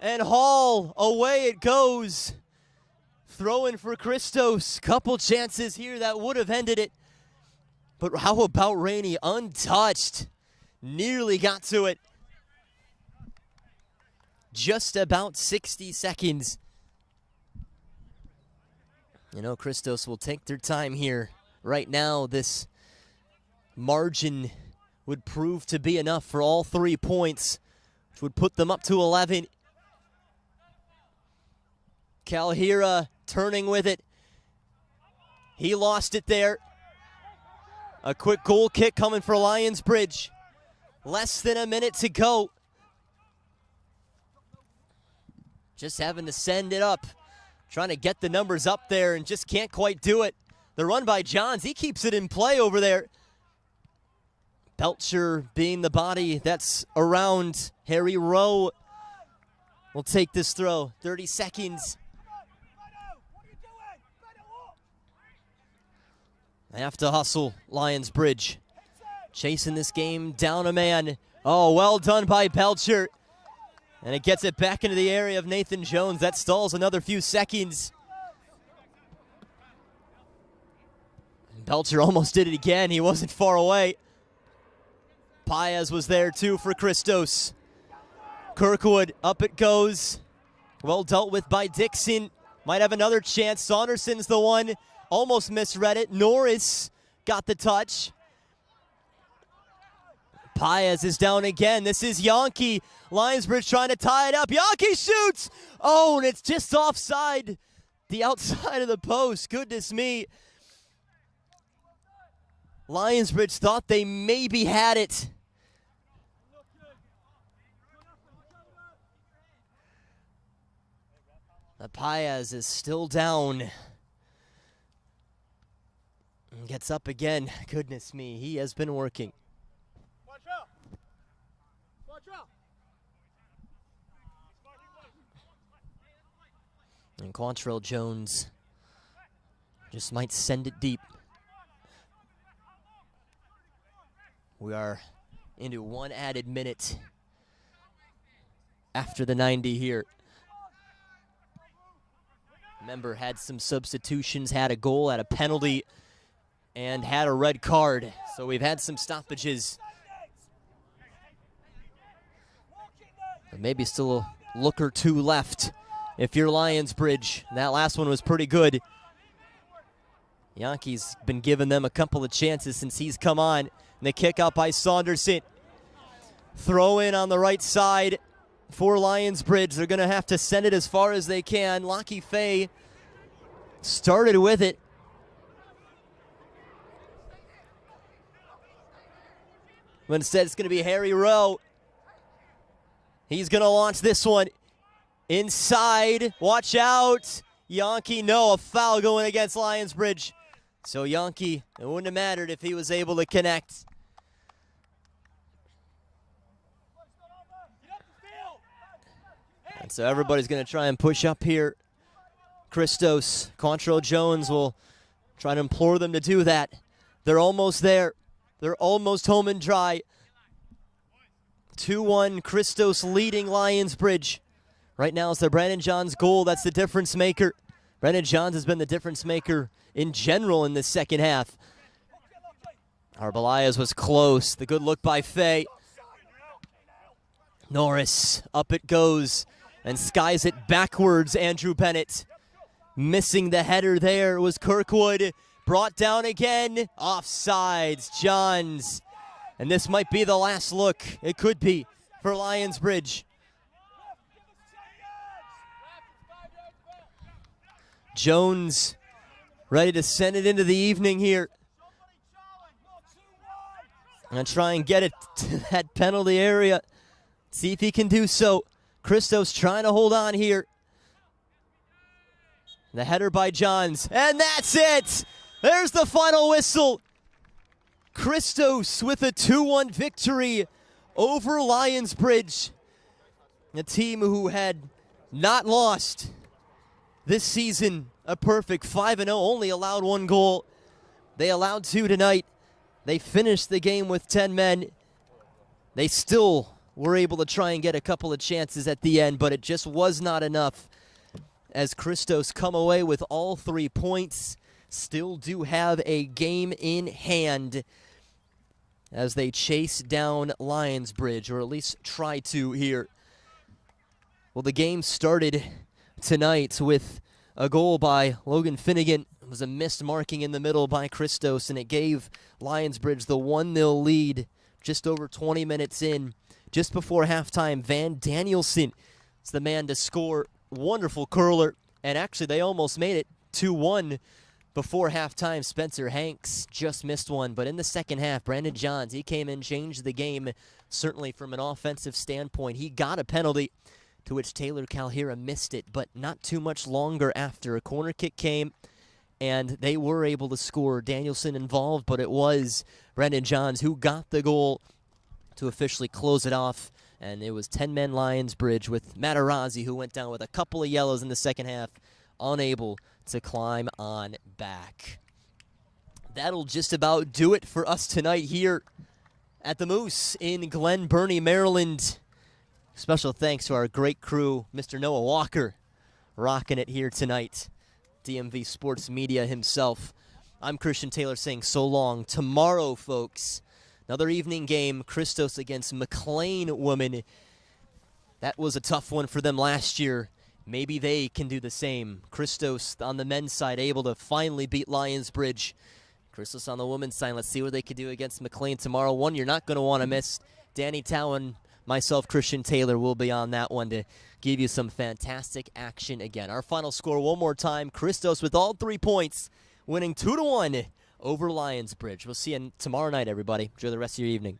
And Hall, away it goes. Throw in for Christos. Couple chances here that would have ended it. But how about Rainey? Untouched. Nearly got to it. Just about 60 seconds. You know, Christos will take their time here. Right now, this margin would prove to be enough for all 3 points, which would put them up to 11. Kalhira turning with it. He lost it there. A quick goal kick coming for Lionsbridge. Less than a minute to go. Just having to send it up. Trying to get the numbers up there and just can't quite do it. The run by Johns, he keeps it in play over there. Belcher being the body that's around Harry Rowe will take this throw. 30 seconds. They have to hustle, Lionsbridge. Chasing this game down a man. Oh, well done by Belcher. And it gets it back into the area of Nathan Jones. That stalls another few seconds. Belcher almost did it again. He wasn't far away. Paez was there too for Christos. Kirkwood, up it goes. Well dealt with by Dixon. Might have another chance. Saunderson's the one. Almost misread it. Norris got the touch. Paez is down again. This is Yankee. Lionsbridge trying to tie it up. Yankee shoots! Oh, and it's just offside. The outside of the post. Goodness me. Lionsbridge thought they maybe had it. The Paez is still down. And gets up again. Goodness me, he has been working. And Quantrell Jones just might send it deep. We are into one added minute after the 90 here. Remember, had some substitutions, had a goal, had a penalty, and had a red card. So we've had some stoppages. But maybe still a look or two left if you're Lionsbridge. That last one was pretty good. Yankee's been giving them a couple of chances since he's come on. And the kick out by Saunderson. Throw in on the right side for Lionsbridge. They're going to have to send it as far as they can. Lockie Fay started with it. But instead it's going to be Harry Rowe. He's going to launch this one. Inside. Watch out. Yankee, no, a foul going against Lionsbridge. So Yankee, it wouldn't have mattered if he was able to connect. And so everybody's going to try and push up here. Christos, Quantrell Jones will try to implore them to do that. They're almost there. They're almost home and dry. 2-1, Christos leading Lionsbridge. Right now it's the Brandon Johns goal. That's the difference maker. Brandon Johns has been the difference maker in general in this second half. Arbelayes was close. The good look by Fay. Norris, up it goes, and skies it backwards, Andrew Bennett. Missing the header there was Kirkwood. Brought down again. Offsides, Johns. And this might be the last look. It could be for Lionsbridge. Jones ready to send it into the evening here. And try and get it to that penalty area. See if he can do so. Christos trying to hold on here. The header by Johns. And that's it! There's the final whistle. Christos with a 2-1 victory over Lionsbridge. A team who had not lost this season. A perfect 5-0, only allowed one goal. They allowed two tonight. They finished the game with 10 men. They still were able to try and get a couple of chances at the end, but it just was not enough as Christos come away with all 3 points. Still do have a game in hand as they chase down Lionsbridge, or at least try to here. Well, the game started tonight with a goal by Logan Finnegan. It was a missed marking in the middle by Christos, and it gave Lionsbridge the 1-0 lead just over 20 minutes in. Just before halftime, Van Danielson is the man to score. Wonderful curler, and actually they almost made it 2-1 before halftime. Spencer Hanks just missed one, but in the second half, Brandon Johns, he came in, changed the game, certainly from an offensive standpoint. He got a penalty, to which Taylor Calhera missed it, but not too much longer after. A corner kick came, and they were able to score. Danielson involved, but it was Brandon Johns who got the goal to officially close it off, and it was 10-man Lionsbridge with Matarazzi, who went down with a couple of yellows in the second half, unable to climb on back. That'll just about do it for us tonight here at the Moose in Glen Burnie, Maryland. Special thanks to our great crew, Mr. Noah Walker, rocking it here tonight. DMV Sports Media himself. I'm Christian Taylor saying so long. Tomorrow, folks, another evening game, Christos against McLean Women. That was a tough one for them last year. Maybe they can do the same. Christos on the men's side able to finally beat Lionsbridge. Christos on the women's side, let's see what they can do against McLean tomorrow. One you're not going to want to miss. Danny Towan, myself, Christian Taylor, will be on that one to give you some fantastic action again. Our final score one more time, Christos with all 3 points, winning 2-1 over Lionsbridge. We'll see you tomorrow night, everybody. Enjoy the rest of your evening.